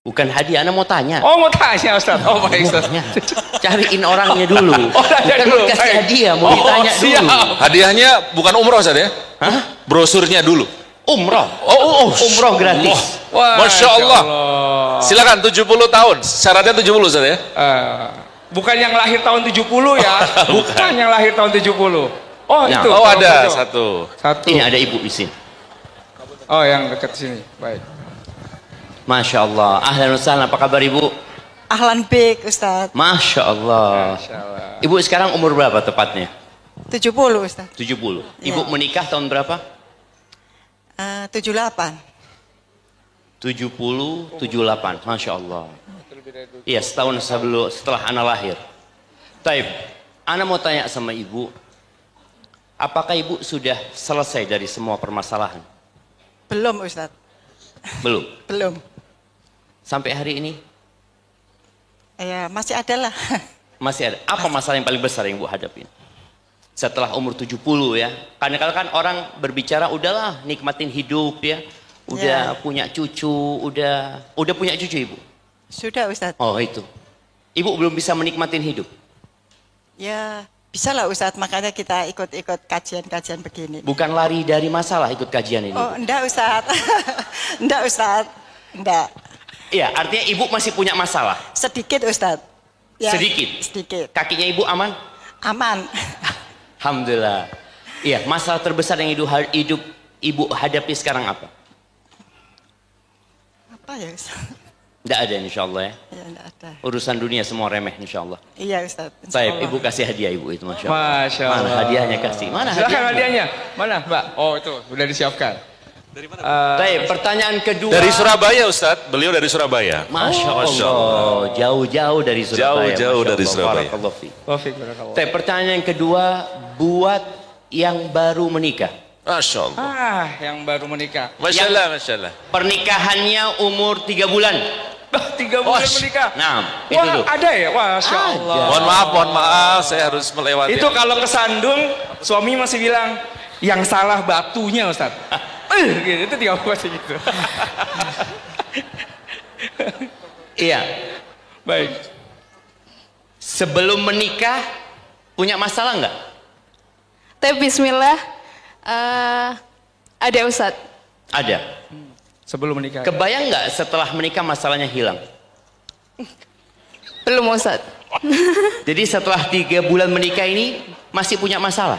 Bukan hadiah, Anda mau tanya. Oh, mau tanya Ustaz. Oh, baik Ustaz. Cariin orangnya dulu. Oh, tanya dulu. Kasih Baik. hadiah, mau ditanya siap. dulu. Hadiahnya bukan umroh Ustaz ya? Hah? Brosurnya dulu. Umroh. Umroh gratis. Wah, Masya Allah. Silakan 70 tahun. Syaratnya 70 Ustaz ya? Bukan yang lahir tahun 70 ya. Bukan yang lahir tahun 70. Oh, Nah, itu. Oh, ada betul. satu. Ini ada ibu di sini. Oh, yang dekat sini. Baik. Masya Allah. Ahlan wa sahlan, apa kabar ibu? Ahlan bik Ustaz. Masya Allah. Masya Allah. Ibu sekarang umur berapa tepatnya? 70 Ustaz. 70. Ya. Ibu menikah tahun berapa? 78. 70, 78. Masya Allah. Iya, setahun setelah anak lahir. Taib, anak mau tanya sama ibu, apakah ibu sudah selesai dari semua permasalahan? Belum Ustaz. Belum. Belum. Sampai hari ini Ya masih ada lah. masih ada. Apa masalah yang paling besar yang ibu hadapin? Setelah umur 70 ya. Karena kan orang berbicara udahlah nikmatin hidup ya. Udah punya cucu, udah punya cucu ibu. Sudah Ustaz. Oh itu. Ibu belum bisa menikmatin hidup. Ya bisa lah Ustaz. Makanya kita ikut-ikut kajian-kajian begini. Bukan lari dari masalah ikut kajian ini. Oh enggak Ustaz. Enggak Ustaz. Enggak. Iya, artinya ibu masih punya masalah. Sedikit Ustaz. Ya, Sedikit. Sedikit. Kakinya ibu aman? Aman. Alhamdulillah. Iya, masalah terbesar yang hidup ibu hadapi sekarang apa? Apa ya Ustaz? Tidak ada insya Allah ya. Ya enggak ada. Urusan dunia semua remeh insya Allah. Iya Ustaz. Baik, ibu kasih hadiah ibu itu Masya Allah. Masya Allah. Mana hadiahnya kasih? Mana Silakan hadiahnya? hadiahnya. Mana, Mbak? Oh, itu sudah disiapkan. Dari mana? Baik, pertanyaan kedua. Dari Surabaya Ustaz, beliau dari Surabaya. Masya Allah. Jauh-jauh dari Surabaya. Jauh-jauh Masya dari Allah. Surabaya. Barakallahu fiik. Taufik, barakallah. Baik, pertanyaan yang kedua, buat yang baru menikah. Masya Allah. Yang baru menikah. Masya Allah, Masya Allah. Pernikahannya umur 3 bulan. 3 bulan menikah. Nah, itu Wah, tuh. ada ya? Masya Allah. Mohon maaf, saya harus melewati. Itu kalau kesandung, suami masih bilang, yang salah batunya Ustaz. Gitu, itu 3 bulan gitu. Iya. Baik. Sebelum menikah punya masalah nggak? Tapi bismillah, ada Ustadz. Ada. Sebelum menikah. Kebayang nggak setelah menikah masalahnya hilang? Belum Ustadz. Jadi setelah 3 bulan menikah ini masih punya masalah?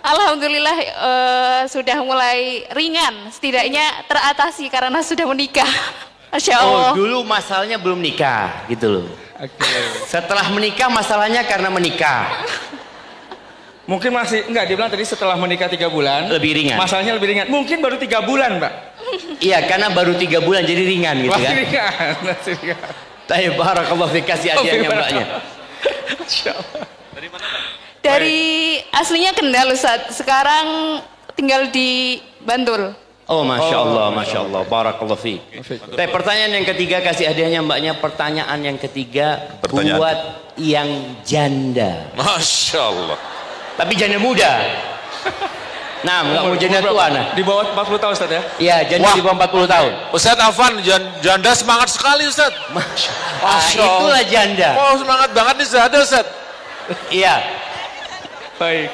Alhamdulillah sudah mulai ringan, setidaknya teratasi karena sudah menikah. Masya Allah. Oh, dulu masalahnya belum nikah gitu loh. Oke. Setelah menikah masalahnya karena menikah. Mungkin masih, enggak, dia bilang tadi setelah menikah 3 bulan. Lebih ringan. Masalahnya lebih ringan. Mungkin baru 3 bulan, Mbak. Iya, karena baru 3 bulan jadi ringan gitu Masih kan. ringan, masih ringan. Tapi barakallahu fik, kasih hadiahnya mbaknya. Masya Allah. Dari aslinya Kendal Ustadz, sekarang tinggal di Bantul. Oh, Masya Allah, Masya Allah, barakallahu fiik. Tapi pertanyaan yang ketiga, kasih hadiahnya mbaknya. Pertanyaan yang ketiga, Pertanyaan. buat yang janda. Masya Allah. Tapi janda muda. Nah, nggak mau janda tua nah. Di bawah 40 tahun Ustaz ya? Iya, janda di bawah 40 tahun. Ustaz Afan, janda semangat sekali Ustaz. Masya Masya Allah. Allah. Itulah janda. Oh, semangat banget nih Ustaz. Iya. Baik.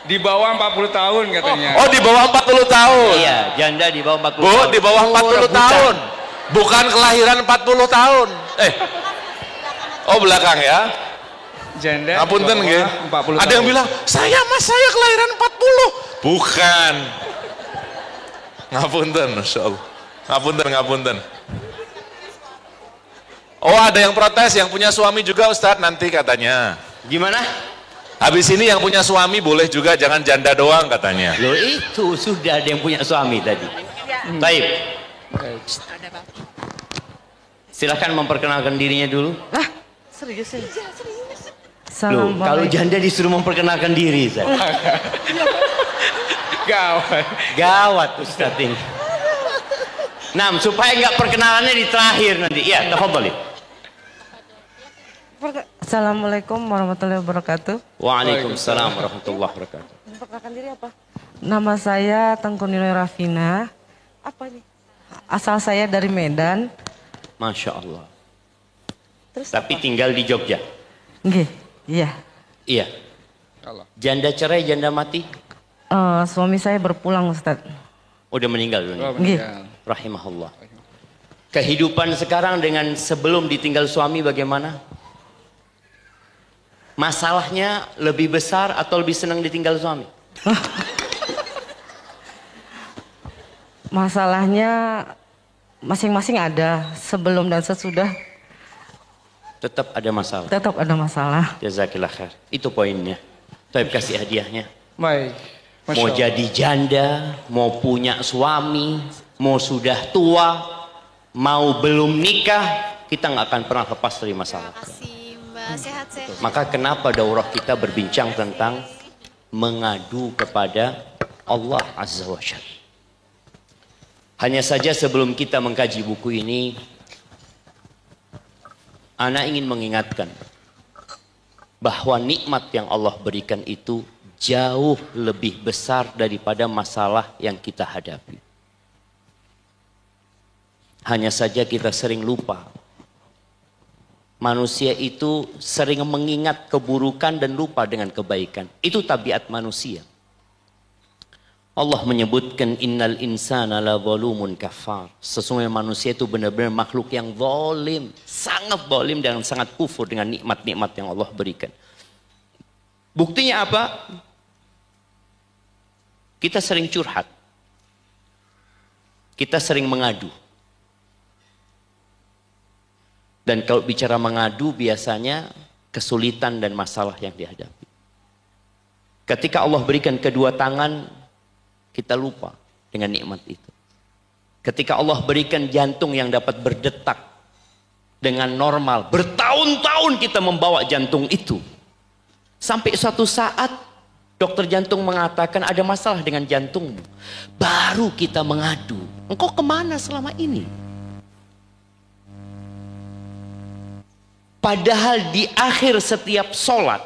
Di bawah 40 tahun katanya. Oh, di bawah 40 tahun. Iya, janda di bawah 40 Bu, tahun. di bawah 40 rebutan. tahun. Bukan kelahiran 40 tahun. Oh, belakang ya. Janda. Ngapunten di nggih. bawah 40 Ada yang tahun. bilang, "Saya Mas, saya kelahiran 40." Bukan. Ngapunten, Masya Allah. Ngapunten. Oh, ada yang protes, yang punya suami juga Ustadz nanti katanya. Gimana? Habis ini yang punya suami boleh juga, jangan janda doang katanya. Loh itu sudah ada yang punya suami tadi. Baik. Silahkan memperkenalkan dirinya dulu. Serius ya? Loh, kalau janda disuruh memperkenalkan diri, Ustaz. Gawat. Gawat Ustaz ini. Nah, supaya nggak perkenalannya di terakhir nanti. Ya, tafadhali. Assalamualaikum warahmatullahi wabarakatuh. Waalaikumsalam warahmatullahi wabarakatuh. Memperkenalkan diri apa? Nama saya Tengku Nilo Rafina. Apa nih? Asal saya dari Medan. Masya Allah. Terus Tapi tinggal di Jogja. Nggih, iya. Iya. Allah. Janda cerai, janda mati. Suami saya berpulang, Ustaz. Udah meninggal dunia. Oh, Nggih. meninggal. Rahimahullah. Kehidupan sekarang dengan sebelum ditinggal suami bagaimana? Masalahnya lebih besar atau lebih senang ditinggal suami? Masalahnya masing-masing ada, sebelum dan sesudah Tetap ada masalah. tetap ada masalah. Jazakillah khair. Itu poinnya. Tapi kasih hadiahnya. Baik. Masya Mau Allah. jadi janda, mau punya suami, mau sudah tua, mau belum nikah, kita nggak akan pernah lepas dari masalah. Kasih Mbak, sehat-sehat. Maka kenapa daurah kita berbincang tentang mengadu kepada Allah Azza wa Jalla. Hanya saja sebelum kita mengkaji buku ini, ana ingin mengingatkan bahwa nikmat yang Allah berikan itu jauh lebih besar daripada masalah yang kita hadapi. Hanya saja kita sering lupa. Manusia itu sering mengingat keburukan dan lupa dengan kebaikan. Itu tabiat manusia. Allah menyebutkan innal insana la zalumun kafar. Sesungguhnya manusia itu benar-benar makhluk yang zalim, sangat zalim dan sangat kufur dengan nikmat-nikmat yang Allah berikan. Buktinya apa? Kita sering curhat. Kita sering mengadu. Dan kalau bicara mengadu biasanya kesulitan dan masalah yang dihadapi. Ketika Allah berikan kedua tangan, kita lupa dengan nikmat itu. Ketika Allah berikan jantung yang dapat berdetak dengan normal, bertahun-tahun kita membawa jantung itu. Sampai suatu saat dokter jantung mengatakan ada masalah dengan jantungmu. Baru kita mengadu. Engkau kemana selama ini? Padahal di akhir setiap sholat,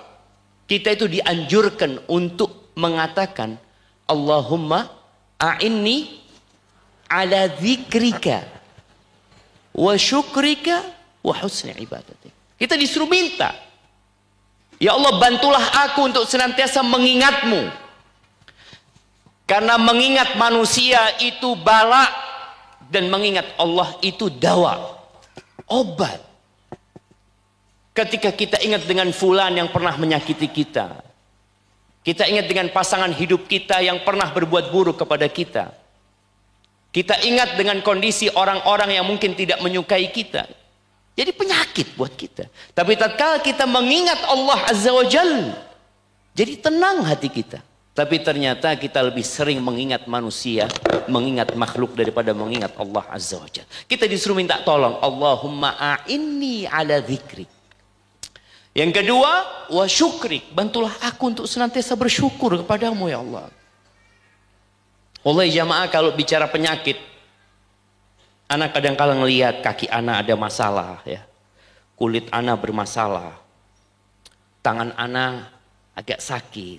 kita itu dianjurkan untuk mengatakan, Allahumma a'inni ala dzikrika wa syukrika wa husni ibadatik. Kita disuruh minta, ya Allah bantulah aku untuk senantiasa mengingatmu. Karena mengingat manusia itu bala dan mengingat Allah itu dawa, obat. Ketika kita ingat dengan fulan yang pernah menyakiti kita. Kita ingat dengan pasangan hidup kita yang pernah berbuat buruk kepada kita. Kita ingat dengan kondisi orang-orang yang mungkin tidak menyukai kita. Jadi penyakit buat kita. Tapi tatkala kita mengingat Allah Azza wa Jalla, jadi tenang hati kita. Tapi ternyata kita lebih sering mengingat manusia, mengingat makhluk daripada mengingat Allah Azza wa Jalla. Kita disuruh minta tolong, Allahumma a'inni ala dzikrik. Yang kedua, wa syukrik, bantulah aku untuk senantiasa bersyukur kepadamu ya Allah. Wallahi jamaah, kalau bicara penyakit, anak kadang-kadang ngelihat kaki anak ada masalah ya. Kulit anak bermasalah. Tangan anak agak sakit.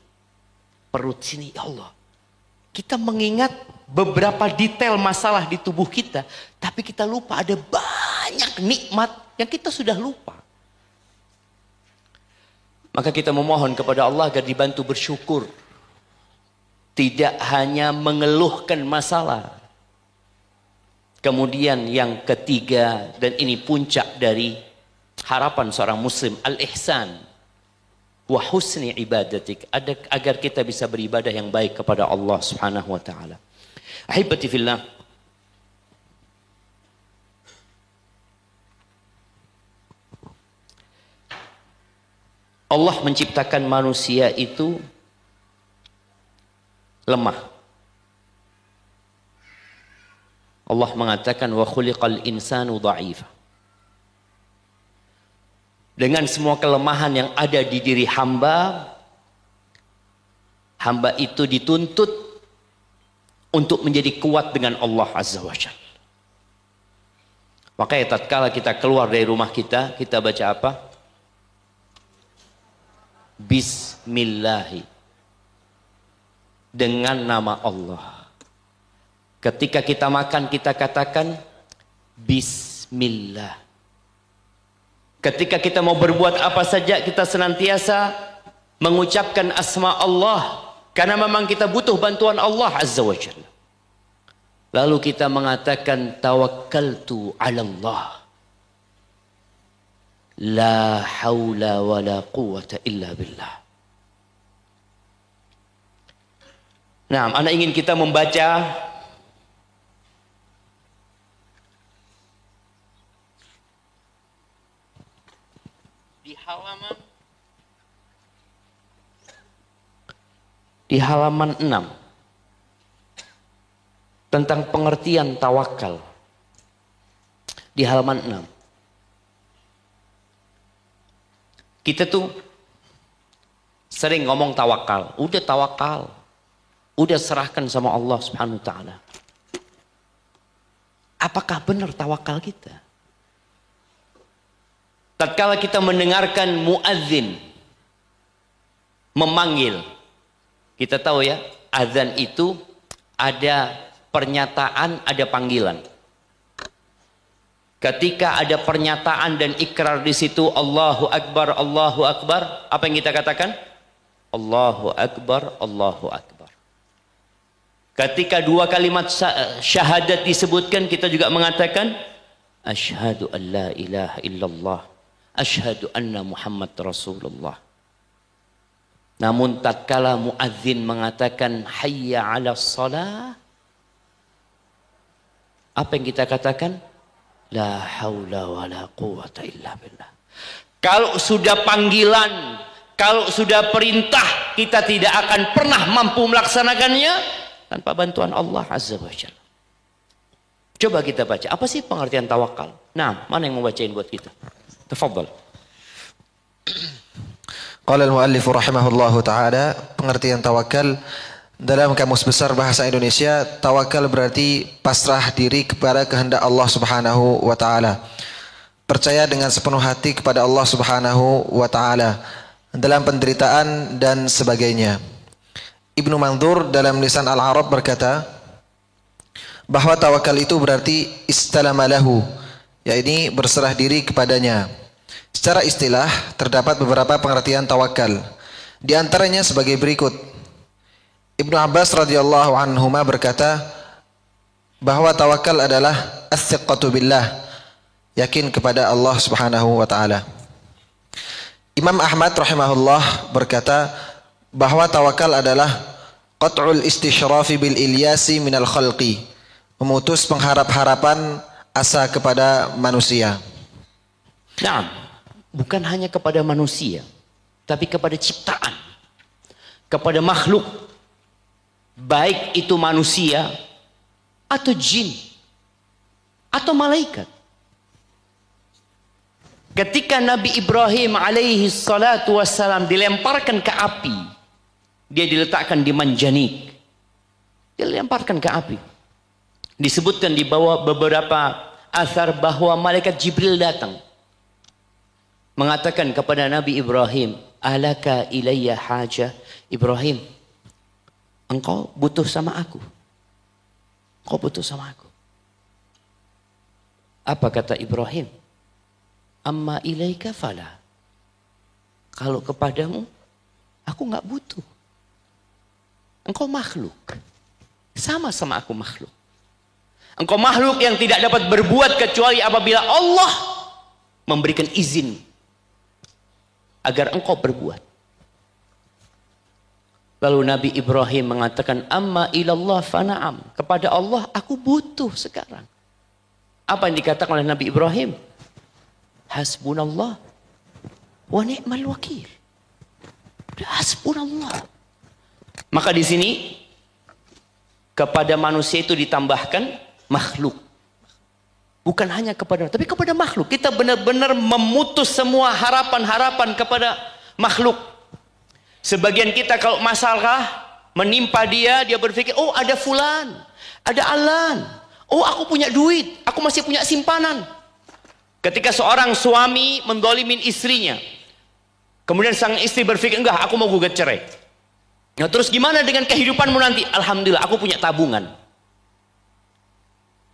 Perut sini, ya Allah. Kita mengingat beberapa detail masalah di tubuh kita, tapi kita lupa ada banyak nikmat yang kita sudah lupa. Maka kita memohon kepada Allah agar dibantu bersyukur. Tidak hanya mengeluhkan masalah. Kemudian yang ketiga, dan ini puncak dari harapan seorang muslim, al-ihsan wa husni ibadatik, agar kita bisa beribadah yang baik kepada Allah Subhanahu wa taala. Ahibati fillah, Allah menciptakan manusia itu lemah. Allah mengatakan wa khuliqal insanu dha'ifa. Dengan semua kelemahan yang ada di diri hamba, hamba itu dituntut untuk menjadi kuat dengan Allah Azza wa Jalla. Makanya tatkala kita keluar dari rumah kita baca apa? Bismillahi, dengan nama Allah. Ketika kita makan kita katakan Bismillah. Ketika kita mau berbuat apa saja kita senantiasa mengucapkan asma Allah. Karena memang kita butuh bantuan Allah Azza wa Jalla. Lalu kita mengatakan tawakkaltu ala Allah. La haula wa la quwata illa billah. Nah, anak ingin kita membaca di halaman 6 tentang pengertian tawakal. Di halaman 6. Kita tuh sering ngomong tawakal. Udah tawakal. Udah serahkan sama Allah Subhanahu wa taala. Apakah benar tawakal kita? Tatkala kita mendengarkan muadzin memanggil, kita tahu ya, azan itu ada pernyataan, ada panggilan. Ketika ada pernyataan dan ikrar di situ, Allahu Akbar, Allahu Akbar, apa yang kita katakan? Allahu Akbar, Allahu Akbar. Ketika dua kalimat syahadat disebutkan, kita juga mengatakan Asyhadu an la ilaha illallah, Asyhadu anna Muhammad Rasulullah. Namun tatkala muadzin mengatakan hayya 'alas shalah, apa yang kita katakan? La haula wala quwata illa billah. Kalau sudah panggilan, kalau sudah perintah, kita tidak akan pernah mampu melaksanakannya tanpa bantuan Allah Azza wa Jalla. Coba kita baca, apa sih pengertian tawakal? Nah, mana yang mau bacain buat kita? Tafadhal. Qala al-muallif rahimahullahu taala, pengertian tawakal dalam Kamus Besar Bahasa Indonesia, tawakal berarti pasrah diri kepada kehendak Allah Subhanahu wa taala. Percaya dengan sepenuh hati kepada Allah Subhanahu wa taala dalam penderitaan dan sebagainya. Ibnu Mandzur dalam Lisan Al-Arab berkata bahwa tawakal itu berarti istalama lahu, yaitu berserah diri kepadanya. Secara istilah terdapat beberapa pengertian tawakal. Di antaranya sebagai berikut. Ibnu Abbas radhiyallahu anhuma berkata bahwa tawakal adalah as-siqatu billah, yakin kepada Allah Subhanahu wa taala. Imam Ahmad rahimahullah berkata bahwa tawakal adalah qat'ul istisyrafi bil ilyasi minal khalqi, memutus pengharap-harapan asa kepada manusia. Nah, bukan hanya kepada manusia, tapi kepada ciptaan, kepada makhluk, baik itu manusia atau jin atau malaikat. Ketika Nabi Ibrahim alaihi salatu wassalam dilemparkan ke api, dia diletakkan di manjanik, dilemparkan ke api. Disebutkan di bawah beberapa asar bahwa malaikat Jibril datang mengatakan kepada Nabi Ibrahim, alaka ilayya haja, Ibrahim, engkau butuh sama aku, engkau butuh sama aku. Apa kata Ibrahim? Amma ilaika fala, kalau kepadamu aku nggak butuh, engkau makhluk, sama-sama aku makhluk. Engkau makhluk yang tidak dapat berbuat kecuali apabila Allah memberikan izin agar engkau berbuat. Lalu Nabi Ibrahim mengatakan, amma ilallah fana'am, kepada Allah aku butuh sekarang. Apa yang dikatakan oleh Nabi Ibrahim? Hasbunallah wa ni'mal wakil. Hasbunallah. Maka di sini kepada manusia itu ditambahkan makhluk. Bukan hanya kepada, tapi kepada makhluk. Kita benar-benar memutus semua harapan-harapan kepada makhluk. Sebagian kita kalau masalah menimpa dia, dia berpikir, oh ada fulan, ada alan, oh aku punya duit, aku masih punya simpanan. Ketika seorang suami mendolimin istrinya, kemudian sang istri berpikir, enggak, aku mau gugat cerai. Nah terus gimana dengan kehidupanmu nanti? Alhamdulillah aku punya tabungan.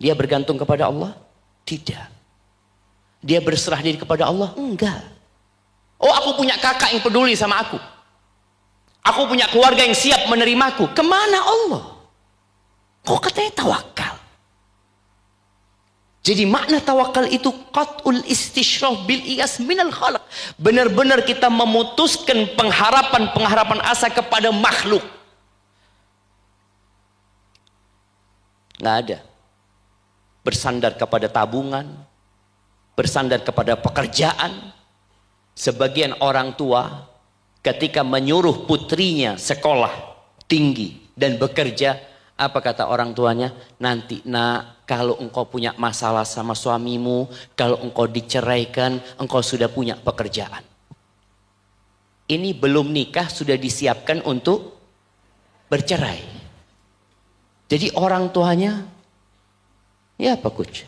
Dia bergantung kepada Allah? Tidak. Dia berserah diri kepada Allah? Enggak. Oh, aku punya kakak yang peduli sama aku. Aku punya keluarga yang siap menerimaku. Kemana Allah? Kok katanya tawakal? Jadi makna tawakal itu qat'ul istishraf bil iyas minal khalaq. Benar-benar kita memutuskan pengharapan asa kepada makhluk. Nggak ada. Bersandar kepada tabungan, bersandar kepada pekerjaan. Sebagian orang tua ketika menyuruh putrinya sekolah tinggi dan bekerja, apa kata orang tuanya? Nanti nak, kalau engkau punya masalah sama suamimu, kalau engkau diceraikan, engkau sudah punya pekerjaan. Ini belum nikah sudah disiapkan untuk bercerai. Jadi orang tuanya, ya Pak Coach.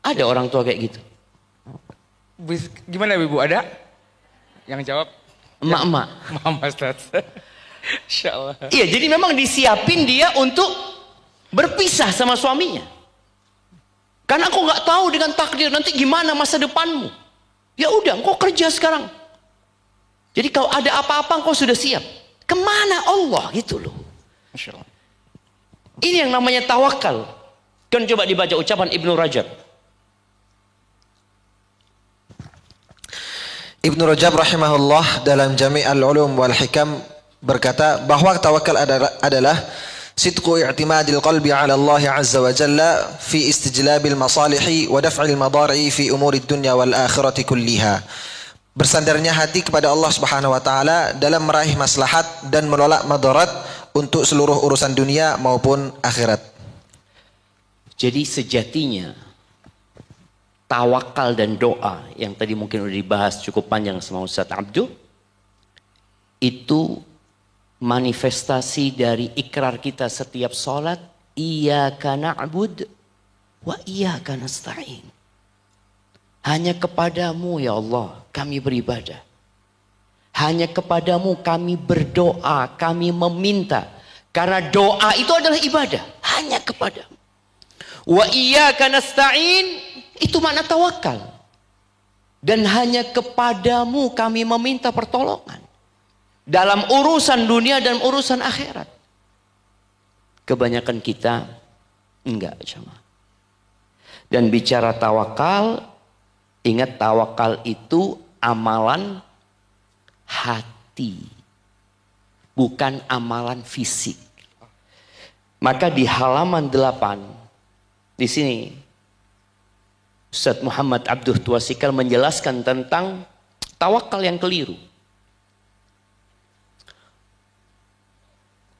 Ada orang tua kayak gitu. Gimana Ibu, ada? Yang jawab? Emak-emak. Mama Ustaz. Insya Allah. Iya, jadi memang disiapin dia untuk berpisah sama suaminya. Karena aku nggak tahu dengan takdir nanti gimana masa depanmu. Ya udah, engkau kerja sekarang. Jadi kalau ada apa-apa engkau sudah siap. Kemana Allah gitu loh. Masya Allah. Ini yang namanya tawakal. Kan coba dibaca ucapan Ibnu Rajab. Ibnu Rajab rahimahullah dalam Jami' al-Ulum wal Hikam berkata bahwa tawakal adalah sidqu i'timadil qalbi 'ala Allah 'azza wa jalla fi istijlabil masalihi wa daf'il madari'i fi umurid dunya wal akhirati kulliha. Bersandarnya hati kepada Allah Subhanahu wa taala dalam meraih maslahat dan menolak madarat untuk seluruh urusan dunia maupun akhirat. Jadi sejatinya tawakal dan doa yang tadi mungkin sudah dibahas cukup panjang sama Ustaz Abdul, itu manifestasi dari ikrar kita setiap sholat, iyyaka na'bud wa iyyaka nasta'in. Hanya kepadamu ya Allah kami beribadah. Hanya kepadamu kami berdoa, kami meminta. Karena doa itu adalah ibadah. Hanya kepadamu. Wa iyyaka nasta'in, itu makna tawakal. Dan hanya kepadamu kami meminta pertolongan. Dalam urusan dunia dan urusan akhirat. Kebanyakan kita enggak sama. Dan bicara tawakal, ingat tawakal itu amalan hati. Bukan amalan fisik. Maka di halaman 8 di sini Ustaz Muhammad Abduh Tuasikal menjelaskan tentang tawakal yang keliru.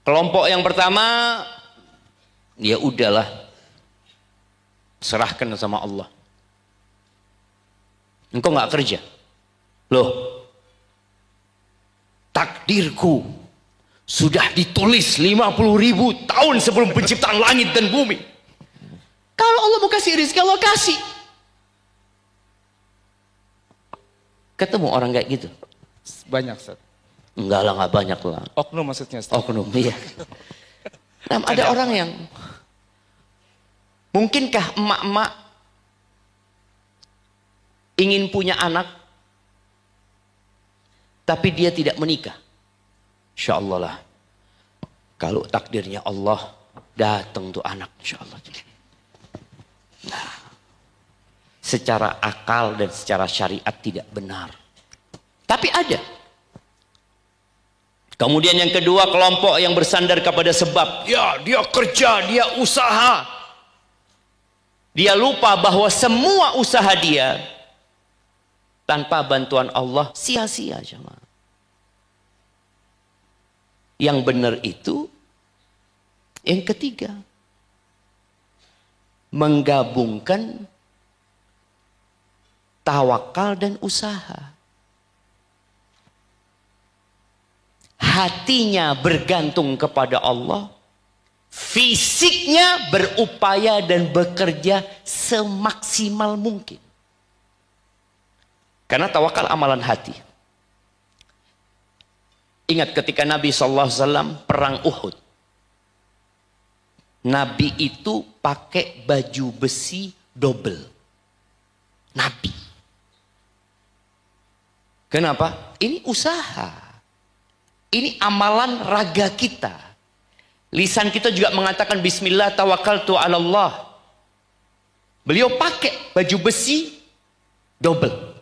Kelompok yang pertama, ya udahlah, serahkan sama Allah. Engkau nggak kerja, loh, takdirku sudah ditulis 50.000 tahun sebelum penciptaan langit dan bumi. Kalau Allah mau kasih rezeki, Allah kasih. Ketemu orang kayak gitu? Banyak Ustaz. Enggak lah, nggak banyak lah. Oknum maksudnya Ustaz. Oknum, iya. Nah, ada orang yang mungkinkah emak-emak ingin punya anak tapi dia tidak menikah? Insya Allah lah. Kalau takdirnya Allah datang tuh anak, insya Allah. Nah, secara akal dan secara syariat tidak benar. Tapi ada. Kemudian yang kedua, kelompok yang bersandar kepada sebab. Ya, dia kerja, dia usaha. Dia lupa bahwa semua usaha dia tanpa bantuan Allah sia-sia, jemaah. Yang benar itu yang ketiga, menggabungkan tawakal dan usaha. Hatinya bergantung kepada Allah, fisiknya berupaya dan bekerja semaksimal mungkin. Karena tawakal amalan hati. Ingat ketika Nabi SAW perang Uhud. Nabi itu pakai baju besi double. Nabi. Kenapa? Ini usaha. Ini amalan raga kita. Lisan kita juga mengatakan bismillah tawakkaltu 'ala Allah. Beliau pakai baju besi double.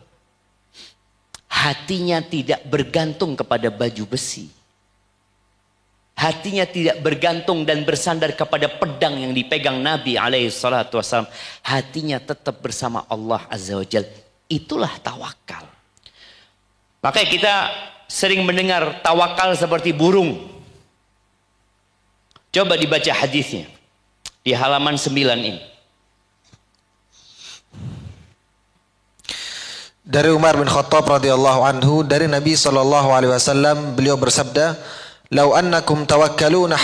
Hatinya tidak bergantung kepada baju besi. Hatinya tidak bergantung dan bersandar kepada pedang yang dipegang Nabi SAW. Hatinya tetap bersama Allah Azza wa Jalla. Itulah tawakal. Makanya kita sering mendengar tawakal seperti burung. Coba dibaca hadisnya di halaman 9 ini. Dari Umar bin Khattab radhiyallahu anhu, dari Nabi sallallahu alaihi wasallam, beliau bersabda, "Lau annakum tawakkaluna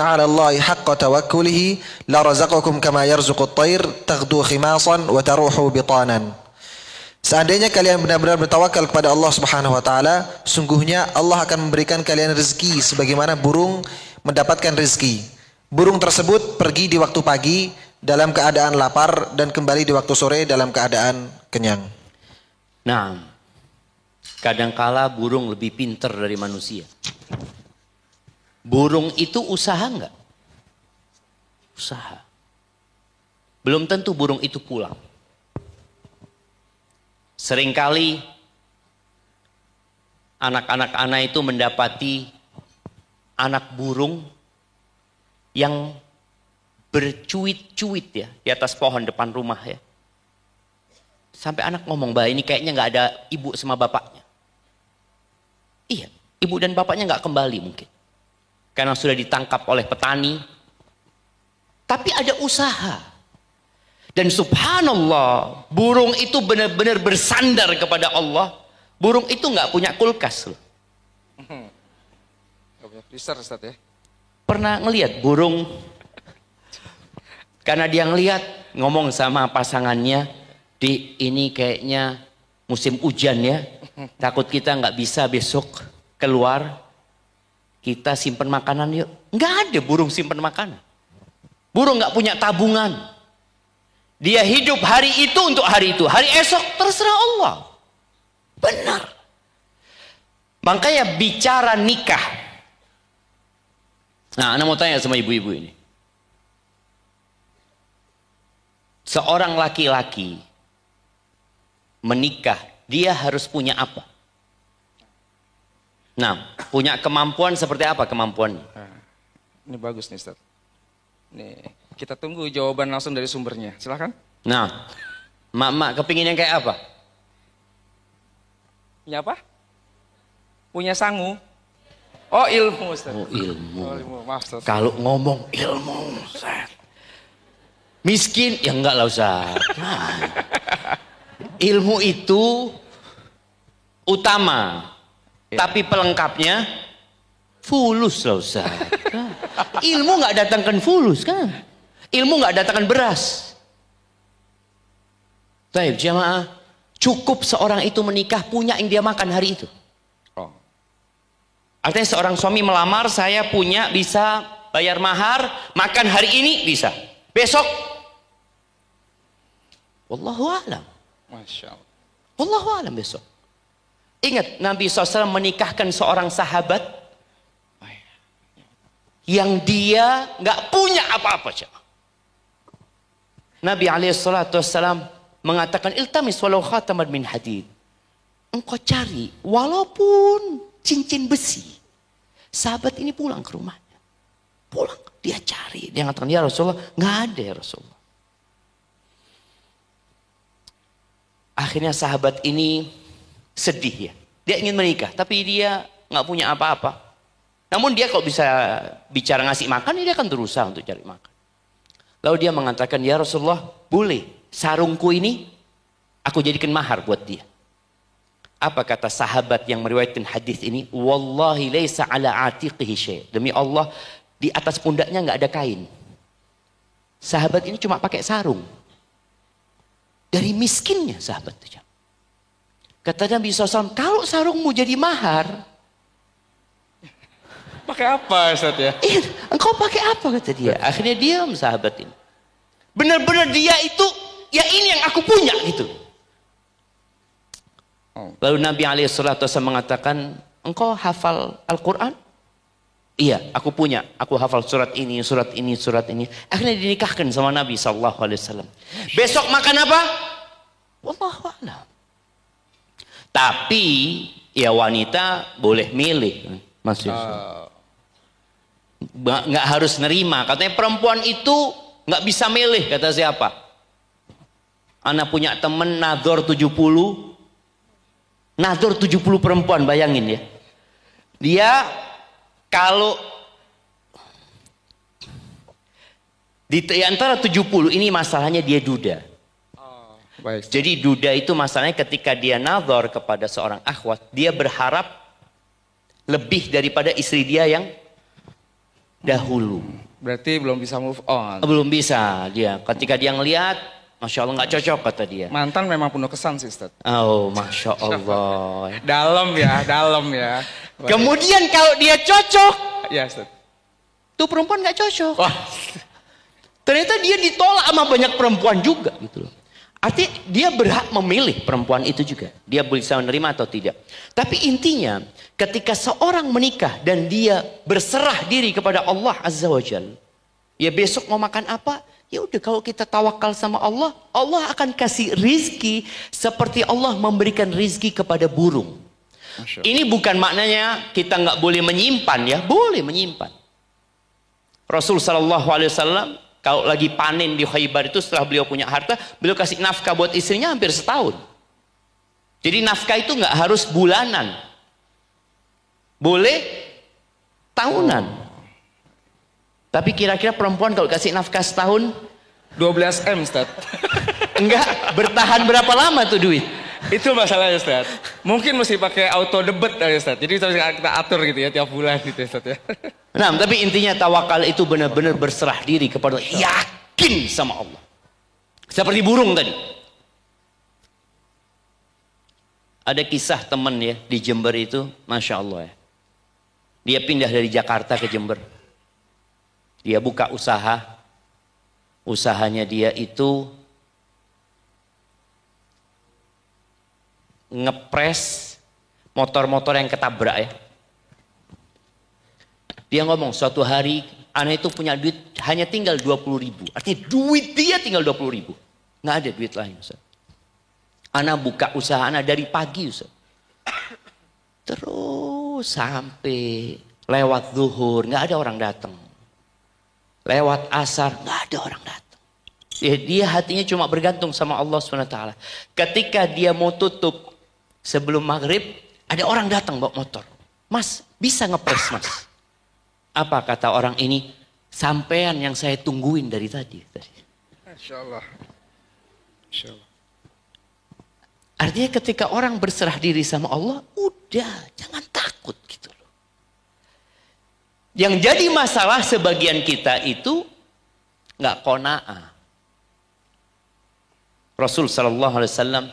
'ala Allah haqqa tawakkulihi la razaqakum kama yarzuqut tayr taghdu khimasan wa taruhu bitanan." Seandainya kalian benar-benar bertawakal kepada Allah Subhanahu wa taala, sungguhnya Allah akan memberikan kalian rezeki sebagaimana burung mendapatkan rezeki. Burung tersebut pergi di waktu pagi dalam keadaan lapar dan kembali di waktu sore dalam keadaan kenyang. Nah, kadangkala burung lebih pintar dari manusia. Burung itu usaha enggak? Usaha. Belum tentu burung itu pulang. Seringkali anak-anak anak itu mendapati anak burung yang bercuit-cuit ya di atas pohon depan rumah ya. Sampai anak ngomong, "Bah, ini kayaknya nggak ada ibu sama bapaknya." Iya, ibu dan bapaknya nggak kembali mungkin. Karena sudah ditangkap oleh petani. Tapi ada usaha. Dan subhanallah, burung itu benar-benar bersandar kepada Allah. Burung itu nggak punya kulkas loh. Gak punya freezer Ustaz ya. Pernah ngelihat burung? Karena dia ngelihat, ngomong sama pasangannya, "Di ini kayaknya musim hujan ya. Takut kita nggak bisa besok keluar. Kita simpen makanan yuk." Nggak ada burung simpen makanan. Burung nggak punya tabungan. Dia hidup hari itu untuk hari itu. Hari esok terserah Allah. Benar. Makanya bicara nikah. Nah, Anda mau tanya sama ibu-ibu ini. Seorang laki-laki menikah, dia harus punya apa? Nah, punya kemampuan seperti apa kemampuannya? Ini bagus nih Ustaz. Nih, kita tunggu jawaban langsung dari sumbernya. Silakan. Nah, mak kepingin yang kayak apa? Punya apa? Punya sangu. Oh, ilmu Ustaz. Oh, ilmu. Oh, ilmu. Maaf Ustaz. Kalau ngomong ilmu, Ustaz. Miskin, ya enggak lah Ustaz. Nah, ilmu itu utama. Tapi pelengkapnya fulus lah Ustaz. Ilmu nggak datangkan fulus kan? Ilmu nggak datangkan beras. Baik jamaah, cukup seorang itu menikah punya yang dia makan hari itu. Oh. Artinya seorang suami melamar, saya punya bisa bayar mahar, makan hari ini bisa. Besok, wallahu a'lam. Masya Allah. Wallahu a'lam besok. Ingat Nabi SAW menikahkan seorang sahabat yang dia nggak punya apa-apa. Nabi SAW mengatakan iltamis walau khataman min hadid. Engkau cari walaupun cincin besi. Sahabat ini pulang ke rumahnya. Pulang, dia cari. Dia mengatakan, "Ya Rasulullah, nggak ada ya Rasulullah." Akhirnya sahabat ini sedih ya. Dia ingin menikah, tapi dia nggak punya apa-apa. Namun dia kalau bisa bicara ngasih makan, dia akan berusaha untuk cari makan. Lalu dia mengatakan, "Ya Rasulullah, boleh sarungku ini aku jadikan mahar buat dia." Apa kata sahabat yang meriwayatkan hadis ini? "Wallahi laisa ala atiqihi syai'." Demi Allah, di atas pundaknya nggak ada kain. Sahabat ini cuma pakai sarung. Dari miskinnya sahabat itu. Kata Nabi SAW, kalau sarungmu jadi mahar, Pakai apa Ustaz ya? Engkau pakai apa kata dia. Akhirnya diam sahabat ini. Benar-benar dia itu, ya ini yang aku punya gitu. Lalu Nabi SAW mengatakan, engkau hafal Al-Quran? Iya, aku punya. Aku hafal surat ini, surat ini, surat ini. Akhirnya dinikahkan sama Nabi SAW. Besok makan apa? Wallahu a'lam. Tapi ya wanita boleh milih, Mas Yusuf. Nggak harus nerima. Katanya perempuan itu nggak bisa milih. Kata siapa? Anak punya temen nador 70. Nador 70 perempuan, bayangin ya. Dia kalau di antara 70 ini masalahnya dia duda. Baik. Jadi duda itu masalahnya ketika dia nazar kepada seorang akhwat, dia berharap lebih daripada istri dia yang dahulu. Berarti belum bisa move on. Belum bisa dia. Ketika dia ngelihat, Masya Allah nggak cocok kata dia. Mantan memang penuh kesan sih Ustaz. Oh Masya Allah. Dalam ya, dalam ya. Baik. Kemudian kalau dia cocok, Ya Ustaz. tuh perempuan nggak cocok. Wah. Ternyata dia ditolak sama banyak perempuan juga gitu loh. Artinya dia berhak memilih perempuan itu juga. Dia bisa menerima atau tidak. Tapi intinya ketika seorang menikah dan dia berserah diri kepada Allah Azza wa Jalla. Ya besok mau makan apa? Ya udah kalau kita tawakal sama Allah, Allah akan kasih rizki seperti Allah memberikan rizki kepada burung. Ini bukan maknanya kita nggak boleh menyimpan ya. Boleh menyimpan. Rasul Shallallahu Alaihi Wasallam kalau lagi panen di Khaybar itu setelah beliau punya harta, beliau kasih nafkah buat istrinya hampir setahun. Jadi nafkah itu nggak harus bulanan, boleh tahunan. Tapi kira-kira perempuan kalau kasih nafkah setahun, 12 M Ustaz. enggak bertahan berapa lama tuh duit? Itu masalahnya Ustaz. Mungkin mesti pakai auto debit ya Ustaz. Jadi kita atur gitu ya tiap bulan gitu ya Ustaz ya. Nah, tapi intinya tawakal itu benar-benar berserah diri kepada Allah, yakin sama Allah. Seperti burung tadi. Ada kisah teman ya di Jember itu, Masya Allah ya. Dia pindah dari Jakarta ke Jember. Dia buka usaha. Usahanya dia itu ngepres motor-motor yang ketabrak ya. Dia ngomong suatu hari anak itu punya duit hanya tinggal 20.000. Artinya duit dia tinggal 20.000. Nggak ada duit lain Ustaz. Anak buka usaha anak dari pagi Ustaz. Terus sampai lewat zuhur nggak ada orang datang. Lewat asar nggak ada orang datang. Ya, dia hatinya cuma bergantung sama Allah SWT. Ketika dia mau tutup sebelum maghrib ada orang datang bawa motor. Mas bisa ngepres mas? Apa kata orang ini? Sampean yang saya tungguin dari tadi. Masya Allah. Masya Allah. Artinya ketika orang berserah diri sama Allah, udah jangan takut gitu loh. Yang jadi masalah sebagian kita itu nggak qanaah. Rasul Shallallahu Alaihi Wasallam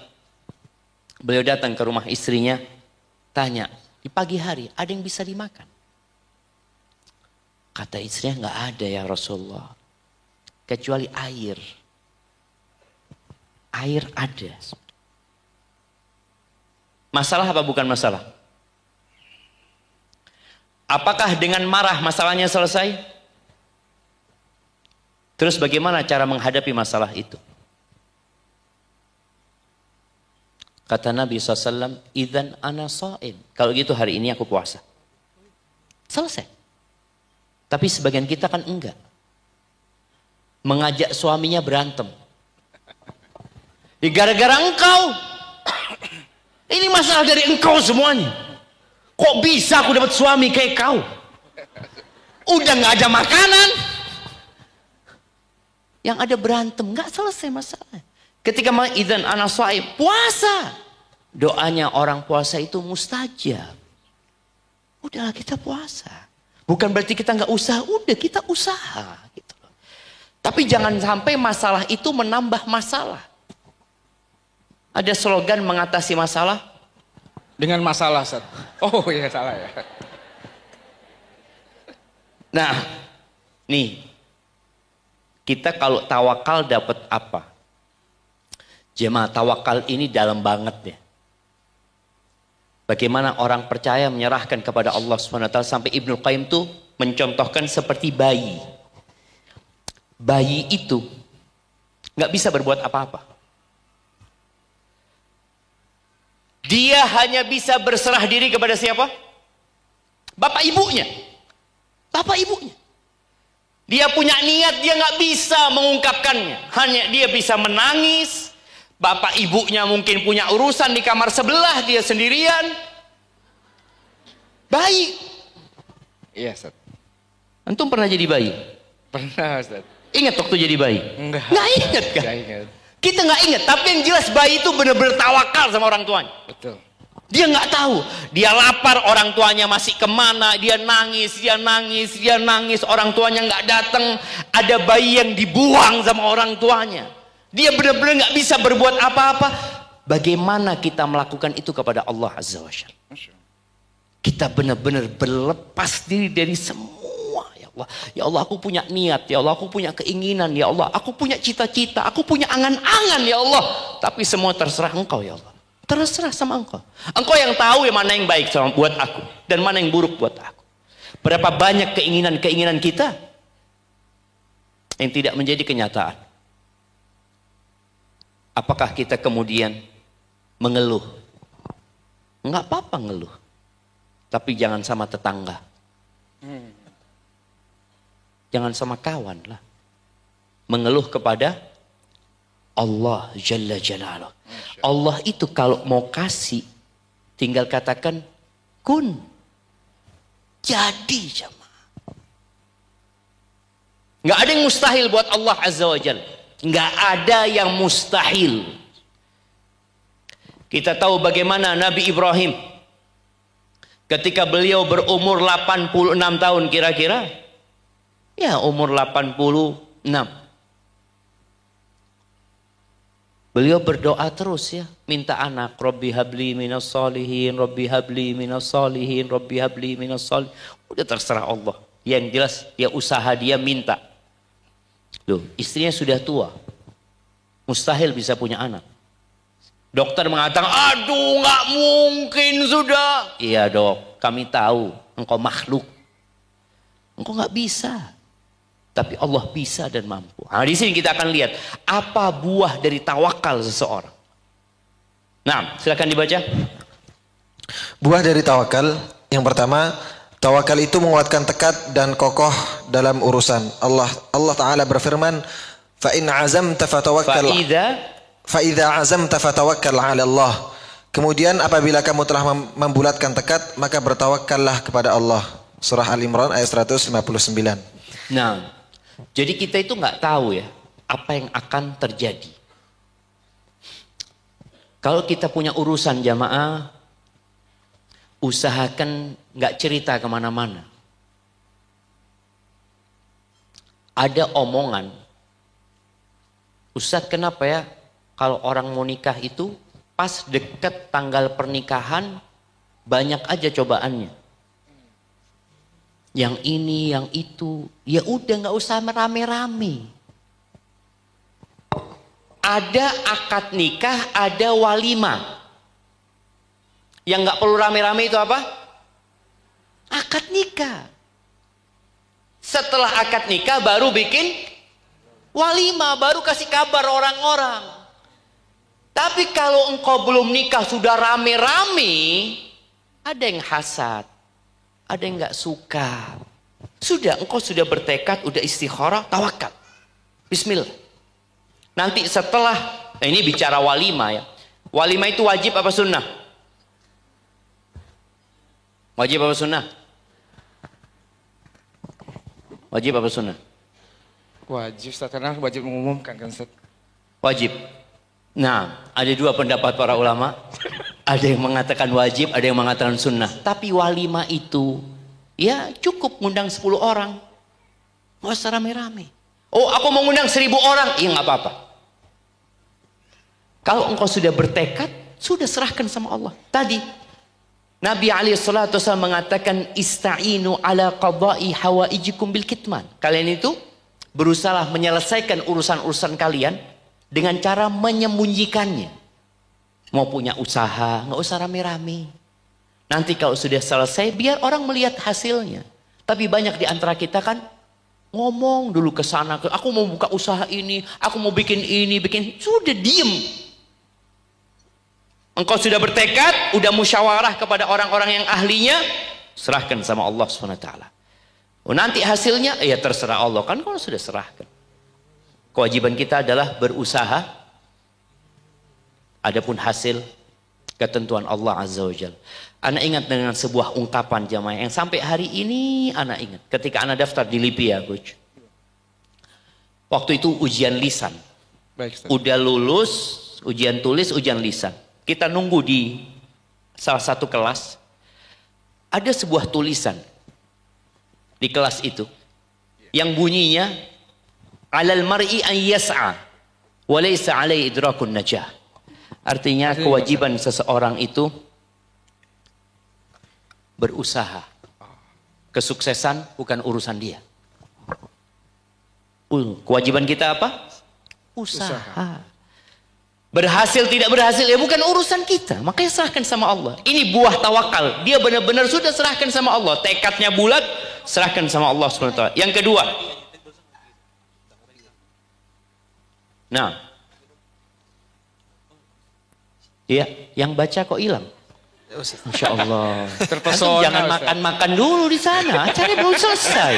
beliau datang ke rumah istrinya, tanya di pagi hari ada yang bisa dimakan? Kata istrinya nggak ada ya Rasulullah, kecuali air. Air ada. Masalah apa bukan masalah? Apakah dengan marah masalahnya selesai? Terus bagaimana cara menghadapi masalah itu? Kata Nabi SAW, idzan ana shaim. Kalau gitu hari ini aku puasa. Selesai. Tapi sebagian kita kan enggak. Mengajak suaminya berantem. Gara-gara engkau. Ini masalah dari engkau semuanya. Kok bisa aku dapat suami kayak kau? Udah nggak ada makanan. Yang ada berantem, nggak selesai masalah. Ketika idzan ana shaim, puasa. Doanya orang puasa itu mustajab. Udahlah kita puasa. Bukan berarti kita nggak usaha, udah kita usaha. Gitu. Tapi jangan sampai masalah itu menambah masalah. Ada slogan mengatasi masalah dengan masalah Ustaz. Oh iya salah ya. Nah, nih, kita kalau tawakal dapat apa? Jemaah, tawakal ini dalam banget ya. Bagaimana orang percaya menyerahkan kepada Allah SWT sampai Ibnu Qayyim tuh mencontohkan seperti bayi. Bayi itu nggak bisa berbuat apa-apa. Dia hanya bisa berserah diri kepada siapa? Bapak ibunya. Bapak ibunya. Dia punya niat, dia nggak bisa mengungkapkannya. Hanya dia bisa menangis. Bapak ibunya mungkin punya urusan di kamar sebelah, dia sendirian. Bayi. Iya, Ustaz. Antum pernah jadi bayi? Pernah, Ustaz. Ingat waktu jadi bayi? Enggak. Nggak ingat kan? Nggak ingat. Kita nggak ingat, tapi yang jelas bayi itu benar-benar tawakal sama orang tuanya. Betul. Dia nggak tahu, dia lapar, orang tuanya masih kemana, dia nangis, orang tuanya nggak datang, ada bayi yang dibuang sama orang tuanya. Dia benar-benar nggak bisa berbuat apa-apa. Bagaimana kita melakukan itu kepada Allah Azza wa Jalla? Kita benar-benar berlepas diri dari semua. Ya Allah, ya Allah, aku punya niat, ya Allah, aku punya keinginan, ya Allah, aku punya cita-cita, aku punya angan-angan, ya Allah. Tapi semua terserah Engkau, ya Allah. Terserah sama Engkau. Engkau yang tahu yang mana yang baik sama buat aku dan mana yang buruk buat aku. Berapa banyak keinginan-keinginan kita yang tidak menjadi kenyataan. Apakah kita kemudian mengeluh? Enggak apa-apa ngeluh. Tapi jangan sama tetangga. Jangan sama kawan lah. Mengeluh kepada Allah Jalla Jalaluh. Allah itu kalau mau kasih, tinggal katakan kun. Jadi jemaah. Enggak ada yang mustahil buat Allah Azza wa Jalla. Enggak ada yang mustahil. Kita tahu bagaimana Nabi Ibrahim ketika beliau berumur 86 tahun kira-kira. Ya, umur 86. Beliau berdoa terus ya, minta anak. Rabbi habli minas solihin, Rabbi habli minas solihin, Rabbi habli minas solihin. Udah terserah Allah. Yang jelas dia usaha, dia minta. Loh, istrinya sudah tua. Mustahil bisa punya anak. Dokter mengatakan, aduh nggak mungkin sudah. Iya dok, kami tahu engkau makhluk. Engkau nggak bisa. Tapi Allah bisa dan mampu. Nah, di sini kita akan lihat apa buah dari tawakal seseorang. Nah, silakan dibaca. Buah dari tawakal, yang pertama, tawakal itu menguatkan tekad dan kokoh dalam urusan. Allah Ta'ala berfirman, fa in azamta fatawakkal. Fa idza azamta fatawakkal 'ala Allah. Kemudian apabila kamu telah membulatkan tekad, maka bertawakkallah kepada Allah. Surah Al-Imran ayat 159. Nah, jadi kita itu nggak tahu ya apa yang akan terjadi. Kalau kita punya urusan jamaah, usahakan nggak cerita kemana-mana. Ada omongan, Ustadz kenapa ya kalau orang mau nikah itu pas deket tanggal pernikahan banyak aja cobaannya. Yang ini, yang itu, ya udah nggak usah merame-rame. Ada akad nikah, ada walimah. Yang nggak perlu rame-rame itu apa? Akad nikah. Setelah akad nikah baru bikin walimah, baru kasih kabar orang-orang. Tapi kalau engkau belum nikah sudah rame-rame, ada yang hasad, ada yang nggak suka. Sudah, engkau sudah bertekad, udah istikharah, tawakal. Bismillah. Nanti setelah, nah ini bicara walimah ya. Walimah itu wajib apa sunnah? Wajib apa sunnah? Wajib apa sunnah? Wajib, Ustaz, karena wajib mengumumkan kan, Ustaz? Wajib. Nah, ada dua pendapat para ulama. Ada yang mengatakan wajib, ada yang mengatakan sunnah. Tapi walimah itu, ya cukup ngundang 10 orang. Nggak usah rame-rame. Oh, aku mau ngundang 1000 orang. Iya nggak apa-apa. Kalau engkau sudah bertekad, sudah serahkan sama Allah. Tadi, Nabi SAW mengatakan ista'inu ala qada'i hawaijikum bil kitman. Kalian itu berusaha menyelesaikan urusan-urusan kalian dengan cara menyembunyikannya. Mau punya usaha, nggak usah rame-rame. Nanti kalau sudah selesai, biar orang melihat hasilnya. Tapi banyak di antara kita kan ngomong dulu ke sana, aku mau buka usaha ini, aku mau bikin ini, bikin, sudah diem. Engkau sudah bertekad, udah musyawarah kepada orang-orang yang ahlinya, serahkan sama Allah SWT. Oh, nanti hasilnya, ya terserah Allah. Kan kalau sudah serahkan. Kewajiban kita adalah berusaha. Adapun hasil, ketentuan Allah Azza wa Jalla. Ana ingat dengan sebuah ungkapan jamaah yang sampai hari ini ana ingat. Ketika ana daftar di Libya, Coach. Waktu itu ujian lisan. Baik, Ustaz. Udah lulus, ujian tulis, ujian lisan. Kita nunggu di salah satu kelas. Ada sebuah tulisan di kelas itu yang bunyinya alal mar'i an yas'a wa laysa alai idrakun najah. Artinya kewajiban seseorang itu berusaha. Kesuksesan bukan urusan dia. Kewajiban kita apa? Usaha. Berhasil tidak berhasil ya bukan urusan kita. Makanya serahkan sama Allah. Ini buah tawakal. Dia benar-benar sudah serahkan sama Allah. Tekadnya bulat, serahkan sama Allah SWT. Yang kedua. Nah. Ya, yang baca kok hilang? Masya Allah. Terpesona, jangan Ustaz. makan-makan dulu di sana. Acaranya belum selesai.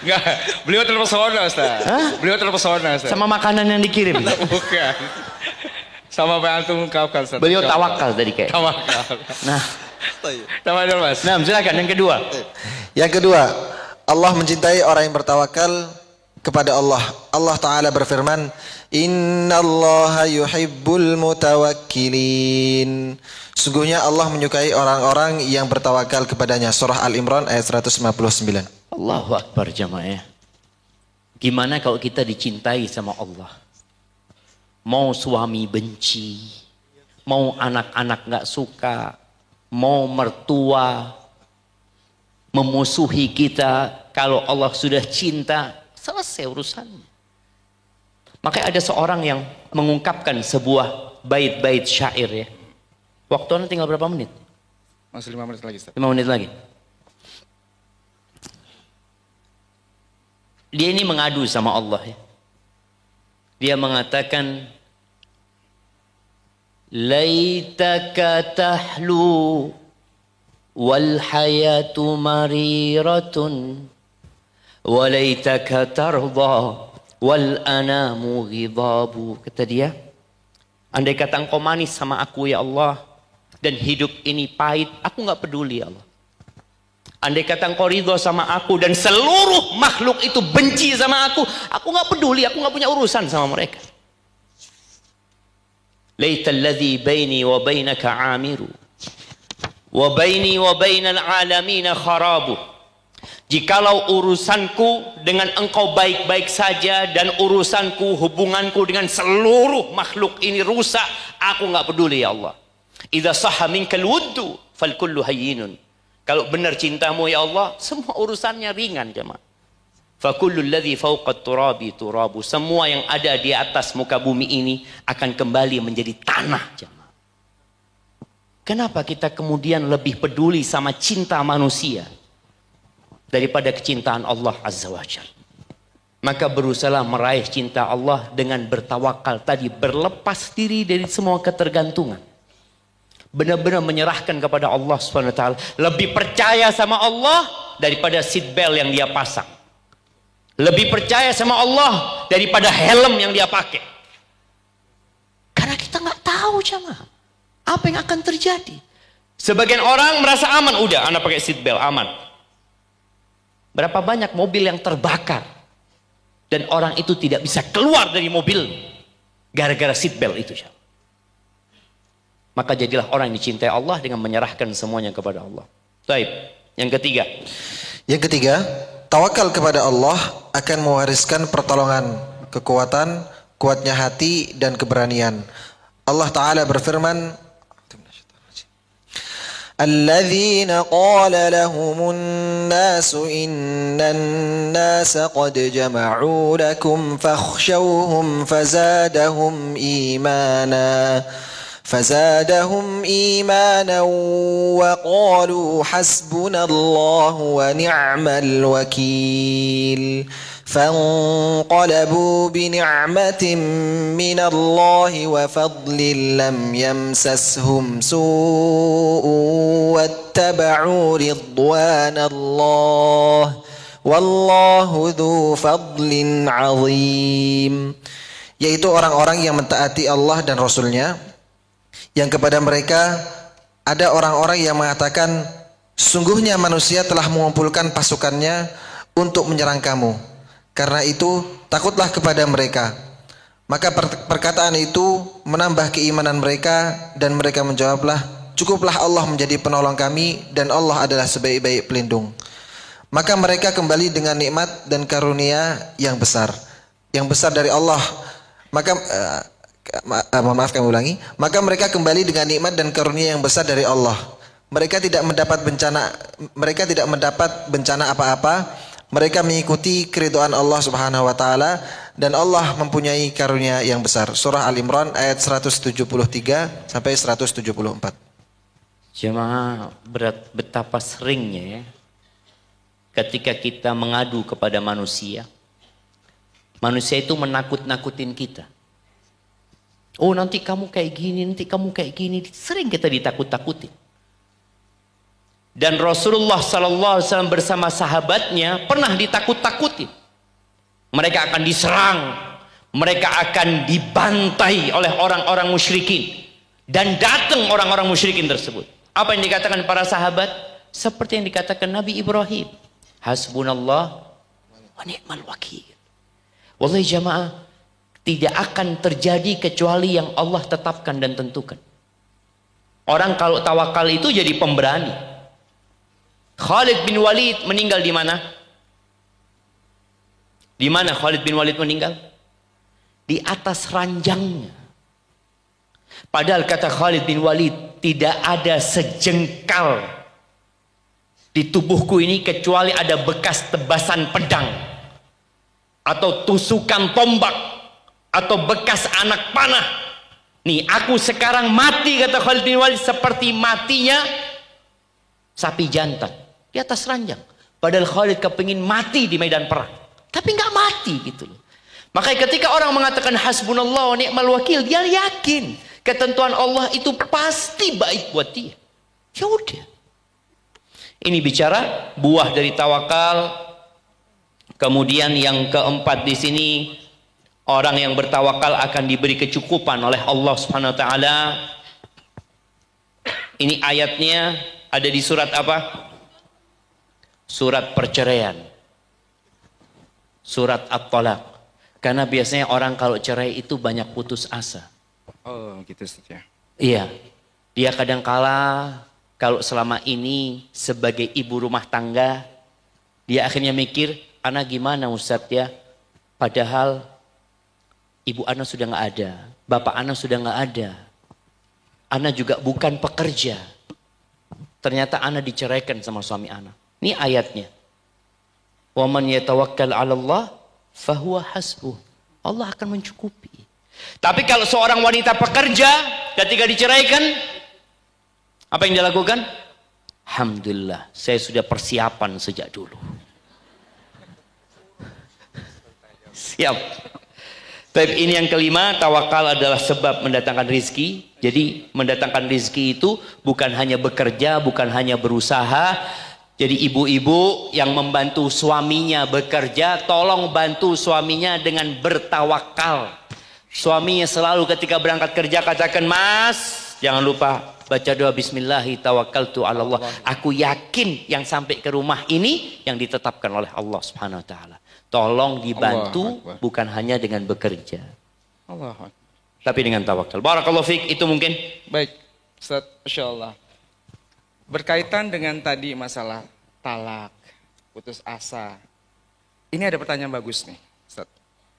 Enggak, beliau terpesona, Ustaz. Hah? Beliau terpesona, Ustaz. Sama makanan yang dikirim. Bukan. Sama apa yang antum ungkapkan, Ustaz. Beliau tawakal tadi kayak. Tawakal. Nah, Tawakal, Mas. nah silakan yang kedua. Yang kedua, Allah mencintai orang yang bertawakal kepada Allah. Allah Ta'ala berfirman, Innallaha yuhibbul mutawakkilin. Sungguhnya Allah menyukai orang-orang yang bertawakal kepadanya. Surah Al-Imran ayat 159. Allahu Akbar jamaah. Gimana kalau kita dicintai sama Allah? Mau suami benci, mau anak-anak gak suka, mau mertua memusuhi kita, kalau Allah sudah cinta, selesai urusannya. Makanya ada seorang yang mengungkapkan sebuah bait-bait syair ya. Waktunya tinggal berapa menit? Masih 5 menit lagi, Ustaz. 5 menit lagi. Dia ini mengadu sama Allah ya. Dia mengatakan laitaka tahlu wal hayatu mariratun walaitaka tarda wal anamu ghidabu. Kata dia, andai kata engkau manis sama aku ya Allah, dan hidup ini pahit, aku nggak peduli ya Allah. Andai kata engkau ridho sama aku dan seluruh makhluk itu benci sama aku nggak peduli, aku nggak punya urusan sama mereka. Laital ladzi baini wa bainaka amiru wa baini wa bainal alamin kharabu. Jikalau urusanku dengan engkau baik-baik saja dan urusanku, hubunganku dengan seluruh makhluk ini rusak, aku nggak peduli ya Allah. Idza sahha minkal wuddu fal kullu hayyinun. Kalau benar cintamu ya Allah, semua urusannya ringan jemaah. Fa kullu alladhi fawqa turabi turabu. Semua yang ada di atas muka bumi ini akan kembali menjadi tanah jemaah. Kenapa kita kemudian lebih peduli sama cinta manusia daripada kecintaan Allah Azza wa Jalla? Maka berusaha meraih cinta Allah dengan bertawakal tadi, berlepas diri dari semua ketergantungan. Benar-benar menyerahkan kepada Allah SWT. Lebih percaya sama Allah daripada seat belt yang dia pasang. Lebih percaya sama Allah daripada helm yang dia pakai. Karena kita nggak tahu jamaah apa yang akan terjadi. Sebagian orang merasa aman, udah anak pakai seat belt aman. Berapa banyak mobil yang terbakar dan orang itu tidak bisa keluar dari mobil gara-gara seat belt itu jamaah. Maka jadilah orang yang dicintai Allah dengan menyerahkan semuanya kepada Allah. Baik, yang ketiga. Yang ketiga, tawakal kepada Allah akan mewariskan pertolongan, kekuatan, kuatnya hati dan keberanian. Allah Ta'ala berfirman, الذين قال لهم الناس إن الناس قد جمعوا لكم فاخشوهم فزادهم إيمانا وقالوا حسبنا الله ونعم الوكيل فانقلبوا بنعمة من الله وفضل لم يمسسهم سوء واتبعوا رضوان الله والله ذو فضل عظيم. Yaitu orang-orang yang mentaati Allah dan Rasulnya, yang kepada mereka ada orang-orang yang mengatakan, sungguhnya manusia telah mengumpulkan pasukannya untuk menyerang kamu. Karena itu takutlah kepada mereka. Maka perkataan itu menambah keimanan mereka, dan mereka menjawablah, cukuplah Allah menjadi penolong kami, dan Allah adalah sebaik-baik pelindung. Maka mereka kembali dengan nikmat dan karunia yang besar dari Allah. Maka maaf kami ulangi. Maka mereka kembali dengan nikmat dan karunia yang besar dari Allah. Mereka tidak mendapat bencana apa-apa. Mereka mengikuti keridhaan Allah Subhanahu wa taala, dan Allah mempunyai karunia yang besar. Surah Al-Imran ayat 173 sampai 174. Jemaah, betapa seringnya ya, ketika kita mengadu kepada manusia, manusia itu menakut-nakutin kita. Oh, nanti kamu kayak gini, nanti kamu kayak gini. Sering kita ditakut-takutin. Dan Rasulullah SAW bersama sahabatnya pernah ditakut-takutin. Mereka akan diserang, mereka akan dibantai oleh orang-orang musyrikin. Dan datang orang-orang musyrikin tersebut. Apa yang dikatakan para sahabat? Seperti yang dikatakan Nabi Ibrahim. Hasbunallah wa ni'mal wakil. Wallahi jamaah, tidak akan terjadi kecuali yang Allah tetapkan dan tentukan. Orang kalau tawakal itu jadi pemberani. Khalid bin Walid meninggal di mana? Di mana Khalid bin Walid meninggal? Di atas ranjangnya. Padahal kata Khalid bin Walid, tidak ada sejengkal di tubuhku ini kecuali ada bekas tebasan pedang, atau tusukan tombak, atau bekas anak panah. Nih, aku sekarang mati, kata Khalid bin Walid, seperti matinya sapi jantan di atas ranjang. Padahal Khalid kepingin mati di medan perang, tapi nggak mati gitu loh. Makanya ketika orang mengatakan hasbunallah wa ni'mal wakil, dia yakin ketentuan Allah itu pasti baik buat dia. Ya udah. Ini bicara buah dari tawakal. Kemudian yang keempat di sini, orang yang bertawakal akan diberi kecukupan oleh Allah Subhanahu wa taala. Ini ayatnya ada di surat apa? Surat perceraian. Surat At-Talaq. Karena biasanya orang kalau cerai itu banyak putus asa. Oh, gitu Ustaz ya. Iya. Dia kadangkala kalau selama ini sebagai ibu rumah tangga, dia akhirnya mikir, ana gimana Ustaz ya? Padahal ibu ana sudah nggak ada, bapak ana sudah nggak ada. Ana juga bukan pekerja. Ternyata ana diceraikan sama suami ana. Ini ayatnya. Wa man yatawakkal 'ala Allah fahuwa hasbuh. Allah akan mencukupi. Tapi kalau seorang wanita pekerja ketika diceraikan, apa yang dia lakukan? Alhamdulillah, saya sudah persiapan sejak dulu. Siap. Tapi ini yang kelima, tawakal adalah sebab mendatangkan rizki. Jadi mendatangkan rizki itu bukan hanya bekerja, bukan hanya berusaha. Jadi ibu-ibu yang membantu suaminya bekerja, tolong bantu suaminya dengan bertawakal. Suaminya selalu ketika berangkat kerja katakan, Mas, jangan lupa baca doa Bismillahi tawakkaltu ala Allah. Aku yakin yang sampai ke rumah ini yang ditetapkan oleh Allah Subhanahu wa taala. Tolong dibantu bukan hanya dengan bekerja. Allah. Tapi dengan tawakal. Barakallahu fiik, itu mungkin. Baik, Ustaz, insyaallah. Berkaitan dengan tadi masalah talak, putus asa. Ini ada pertanyaan bagus nih, Ustaz.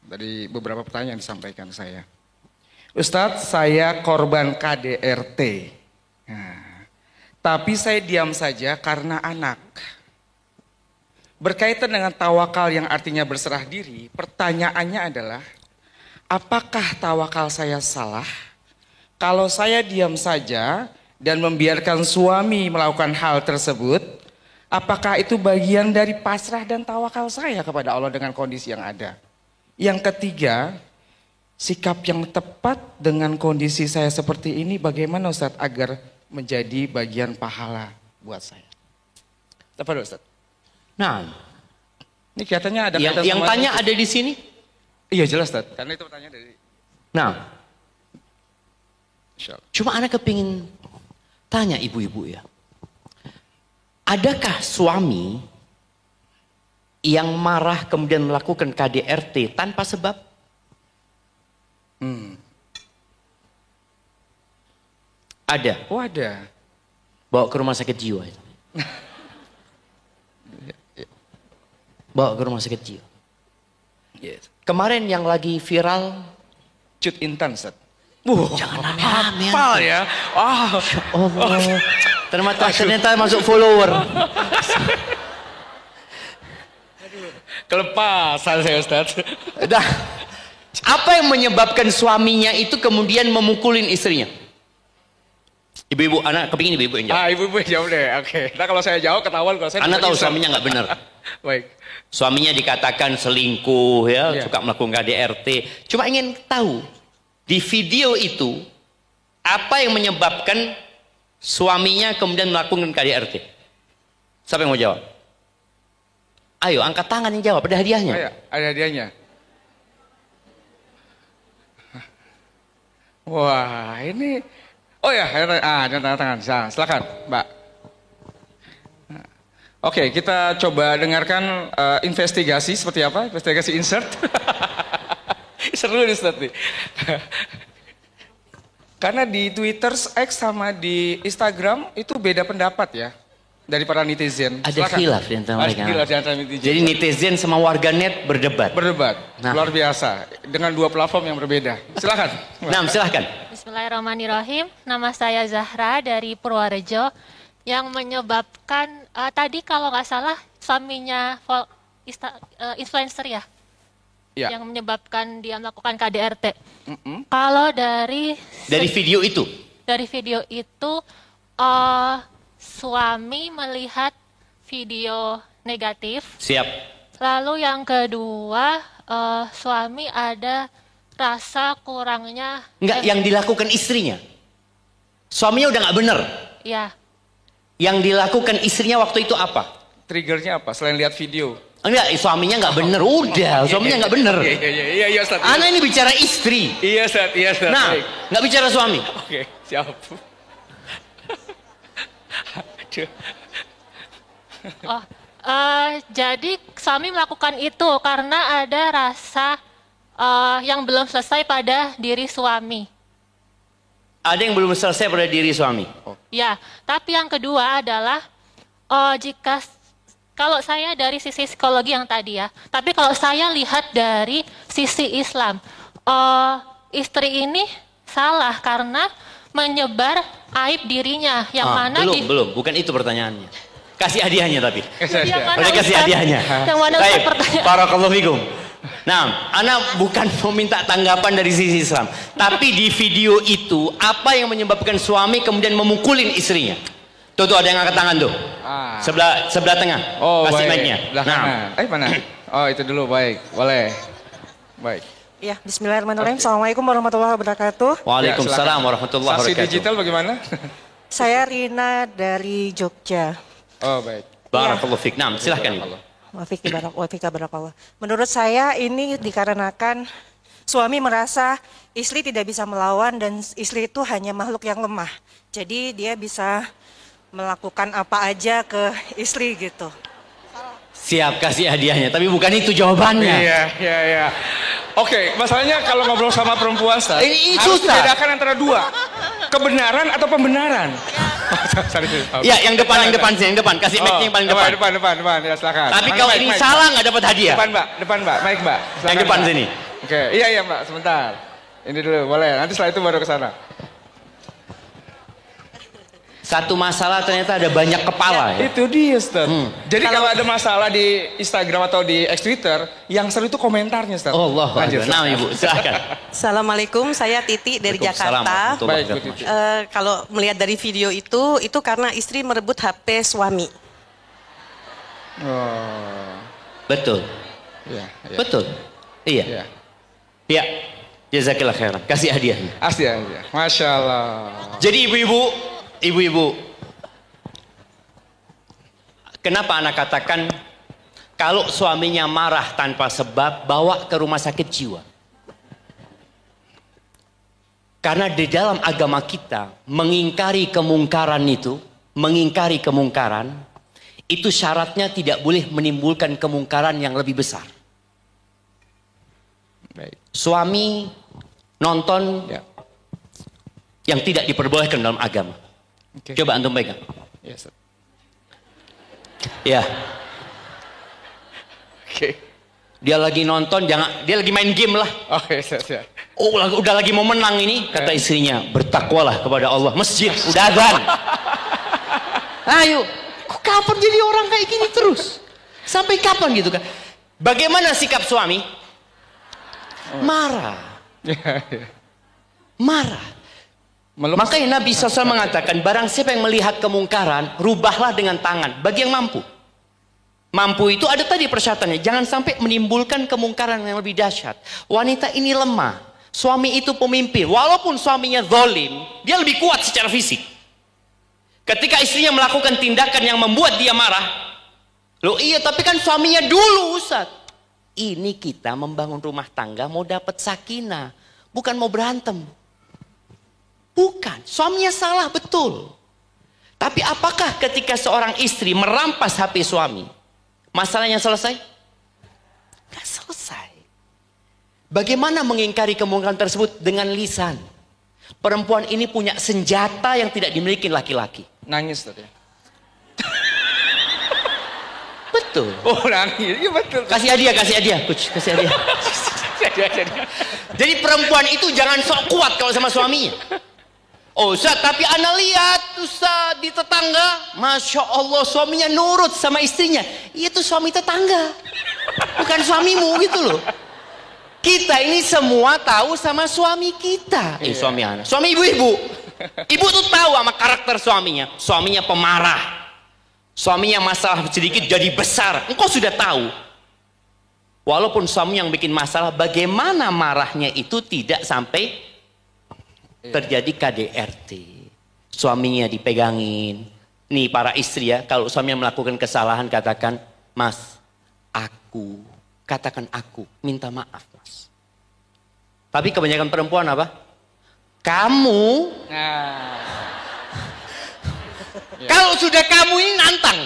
Dari beberapa pertanyaan yang disampaikan saya. Ustaz, saya korban KDRT. Nah, tapi saya diam saja karena anak. Berkaitan dengan tawakal yang artinya berserah diri, pertanyaannya adalah, apakah tawakal saya salah? Kalau saya diam saja dan membiarkan suami melakukan hal tersebut, apakah itu bagian dari pasrah dan tawakal saya kepada Allah dengan kondisi yang ada? Yang ketiga, sikap yang tepat dengan kondisi saya seperti ini bagaimana Ustadz agar menjadi bagian pahala buat saya? Apa dulu Ustadz? Nah, Ini kelihatannya ada yang tanya ada di sini. Iya jelas Ustadz, karena itu pertanyaan dari Nah, Insya Allah. cuma anak kepingin tanya ibu-ibu ya. Adakah suami yang marah kemudian melakukan KDRT tanpa sebab? Ada. Oh ada. Bawa ke rumah sakit jiwa itu. Bawa ke rumah sakit jiwa. Yes. Kemarin yang lagi viral. Cut Intan Ustadz. Jangan aneh-aneh. Hafal ya. Ah. Allah. Ternyata masuk follower. Kelepasan saya Ustadz. Dah. Apa yang menyebabkan suaminya itu kemudian memukulin istrinya? Ibu-ibu, anak kepingin ibu-ibu yang jawab. Ibu-ibu jawab deh. Oke. Nah kalau saya jawab ketahuan kalau saya. Anak tahu Islam. suaminya nggak benar. Baik. Suaminya dikatakan selingkuh ya, Iya. suka melakukan KDRT. Cuma ingin tahu di video itu apa yang menyebabkan suaminya kemudian melakukan KDRT? Siapa yang mau jawab? Ayo angkat tangan yang jawab, ada hadiahnya. Ada hadiahnya. Wah ini. Oh ya, ada tanda tangan. Silakan, Mbak. Oke, kita coba dengarkan investigasi seperti apa? Investigasi insert. Seru nih Ustadz nih. Karena di Twitter, X sama di Instagram itu beda pendapat ya dari para netizen. Ada khilaf di antara mereka. Ada khilaf di antara netizen. Jadi netizen sama warganet berdebat. Berdebat, Nah. luar biasa dengan dua platform yang berbeda. Silakan. Nah, silahkan. Bismillahirrahmanirrahim. Nama saya Zahra dari Purworejo. Yang menyebabkan tadi kalau nggak salah suaminya influencer ya, yang menyebabkan dia melakukan KDRT. Kalau dari video itu, suami melihat video negatif. siap. Lalu yang kedua suami ada rasa kurangnya. Enggak, yang dilakukan istrinya. Suaminya udah nggak bener. Ya. Yang dilakukan istrinya waktu itu apa? Triggernya apa? Selain lihat video. Enggak, suaminya nggak bener. Udah, suaminya nggak bener. Iya Ustaz. Anak ini bicara istri. Iya Ustaz. Nah, Baik. nggak bicara suami. Oke, siap. Jadi suami melakukan itu karena ada rasa yang belum selesai pada diri suami. Ada yang belum selesai pada diri suami. Ya, tapi yang kedua adalah kalau saya dari sisi psikologi yang tadi ya, tapi kalau saya lihat dari sisi Islam, istri ini salah karena menyebar aib dirinya yang mana belum, bukan itu pertanyaannya. Kasih hadiahnya tapi. Yang mana, Udah kasih Ustaz? hadiahnya. Yang mana Baik, Ustaz pertanyaan? barakallahu fikum. Nah, Ana bukan meminta tanggapan dari sisi Islam, tapi di video itu apa yang menyebabkan suami kemudian memukulin istrinya? Tuh ada yang angkat tangan tuh. Sebelah tengah. Oh, kasih baik. mic-nya. Nah, mana? Oh, itu dulu, baik. Boleh. Baik. Ya, bismillahirrahmanirrahim. Assalamualaikum warahmatullahi wabarakatuh. Waalaikumsalam Ya, warahmatullahi Saksi wabarakatuh. digital bagaimana? Saya Rina dari Jogja. Oh, baik. Barakallahu fik. Nah, silahkan Ibu. Wafika barakallah. Menurut saya ini dikarenakan suami merasa istri tidak bisa melawan dan istri itu hanya makhluk yang lemah. Jadi dia bisa melakukan apa aja ke istri gitu. Siap kasih hadiahnya, tapi bukan itu jawabannya. Iya. Oke, masalahnya kalau ngobrol sama perempuan, Ustaz, Ini harus susah. membedakan antara dua. Kebenaran atau pembenaran. Ya, yang depan sini, yang depan. Kasih mic-nya yang paling depan. Depan. Ya, silakan. Tapi Mana kalau mic, ini mic? salah nggak dapat hadiah. Depan, Mbak. Mic, Mbak. Silakan, Yang depan Mbak. sini. Oke, iya, Mbak. Sebentar. Ini dulu, boleh. Nanti setelah itu baru ke sana. Satu masalah ternyata ada banyak kepala ya. Itu dia, Ustaz. Jadi kalau ada masalah di Instagram atau di X Twitter, yang seru itu komentarnya, Ustaz. Oh Allah. Lanjut, Nah, Ibu, silakan. Assalamualaikum, saya Titi dari Waalaikumsalam Jakarta. warahmatullahi Baik, Bu wabarakatuh. Titi. Kalau melihat dari video itu karena istri merebut HP suami. Oh. Betul. Iya, iya. Betul. Iya. Iya. Iya. Jazakillah khairan. Kasih hadiahnya. Asli aja. Masya Allah. Jadi ibu-ibu, kenapa anak katakan kalau suaminya marah tanpa sebab, bawa ke rumah sakit jiwa. Karena di dalam agama kita, mengingkari kemungkaran itu syaratnya tidak boleh menimbulkan kemungkaran yang lebih besar. Baik. Suami nonton Ya. yang tidak diperbolehkan dalam agama. Oke. Coba antum pegang. Ya, Ustaz. Ya, Oke. dia lagi nonton, dia lagi main game lah. Oke, Ustaz, ya. Oh, udah lagi mau menang ini, kata istrinya, bertakwalah kepada Allah. Masjid, udah azan. Ayo, kok kapan jadi orang kayak gini terus? Sampai kapan gitu kan? Bagaimana sikap suami? Marah. Marah. Makanya Nabi SAW mengatakan, barang siapa yang melihat kemungkaran, rubahlah dengan tangan, bagi yang mampu. Mampu itu ada tadi persyaratannya, jangan sampai menimbulkan kemungkaran yang lebih dahsyat. Wanita ini lemah, suami itu pemimpin, walaupun suaminya zalim, dia lebih kuat secara fisik. Ketika istrinya melakukan tindakan yang membuat dia marah, loh iya tapi kan suaminya dulu, Ustaz. Ini kita membangun rumah tangga mau dapat sakinah, bukan mau berantem. Bukan, suaminya salah betul. Tapi apakah ketika seorang istri merampas HP suami, masalahnya selesai? Nggak selesai. Bagaimana mengingkari kemungkaran tersebut? Dengan lisan. Perempuan ini punya senjata yang tidak dimiliki laki-laki. Nangis, Ustaz, ya. Betul. Oh, nangis. Iya, betul. Kasih hadiah, Coach. Kasih hadiah. Jadi perempuan itu jangan sok kuat kalau sama suaminya. Oh Ustaz, tapi ana lihat Ustaz di tetangga, Masya Allah suaminya nurut sama istrinya. Itu suami tetangga, bukan suamimu gitu loh. Kita ini semua tahu sama suami kita. Suami anak, suami ibu-ibu. Ibu tuh tahu sama karakter suaminya. Suaminya pemarah. Suaminya masalah sedikit jadi besar. Engkau sudah tahu. Walaupun suami yang bikin masalah, bagaimana marahnya itu tidak sampai terjadi KDRT. Suaminya dipegangin. Nih para istri ya, kalau suaminya melakukan kesalahan katakan, Mas, katakan aku, minta maaf Mas. Tapi kebanyakan perempuan apa? Kamu. Nah. Kalau sudah kamu ini nantang.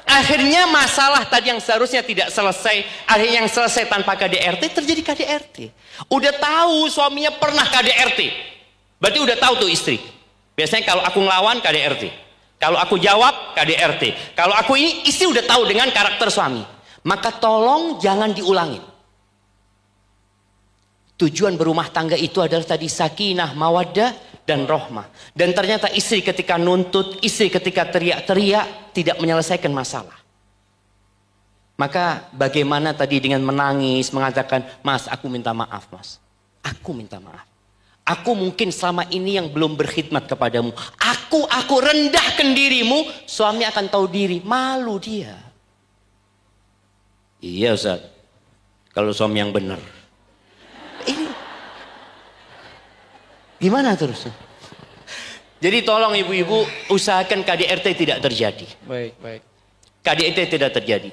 Akhirnya masalah tadi yang seharusnya tidak selesai, akhirnya yang selesai tanpa KDRT terjadi KDRT. Udah tahu suaminya pernah KDRT, berarti udah tahu tuh istri. Biasanya kalau aku ngelawan KDRT, kalau aku jawab KDRT, kalau aku ini istri udah tahu dengan karakter suami. Maka tolong jangan diulangin. Tujuan berumah tangga itu adalah tadi sakinah, mawaddah, dan rohmah. Dan ternyata istri ketika nuntut, istri ketika teriak-teriak tidak menyelesaikan masalah. Maka bagaimana tadi dengan menangis, mengatakan, Mas aku minta maaf Mas. Aku minta maaf. Aku mungkin selama ini yang belum berkhidmat kepadamu. Aku rendahkan dirimu, suami akan tahu diri, malu dia. Iya Ustaz, kalau suami yang benar. Ini gimana terus? Jadi tolong ibu-ibu usahakan KDRT tidak terjadi. Baik, baik. KDRT tidak terjadi.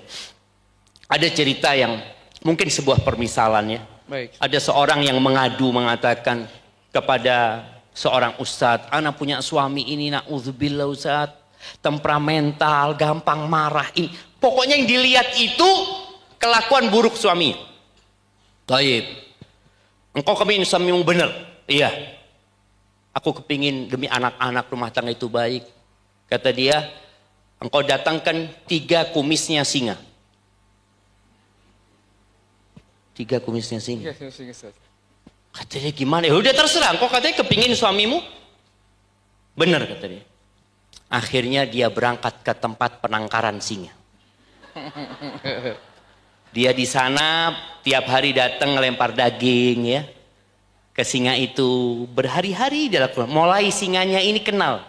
Ada cerita yang mungkin sebuah permisalannya. Baik. Ada seorang yang mengadu mengatakan kepada seorang ustadz, anak punya suami ini na'udzubillah ustadz, temperamental, gampang marah. Ini pokoknya yang dilihat itu kelakuan buruk suami. Baik. Engkau kepingin suamimu benar? Iya. Aku kepingin demi anak-anak rumah tangga itu baik. Kata dia, engkau datangkan 3 kumisnya singa. 3 kumisnya singa. Katanya gimana? Ya udah terserah, engkau katanya kepingin suamimu Benar kata dia. Akhirnya dia berangkat ke tempat penangkaran singa. Dia di sana tiap hari datang ngelempar daging ya ke singa itu. Berhari-hari dia lakukan. Mulai singanya ini kenal.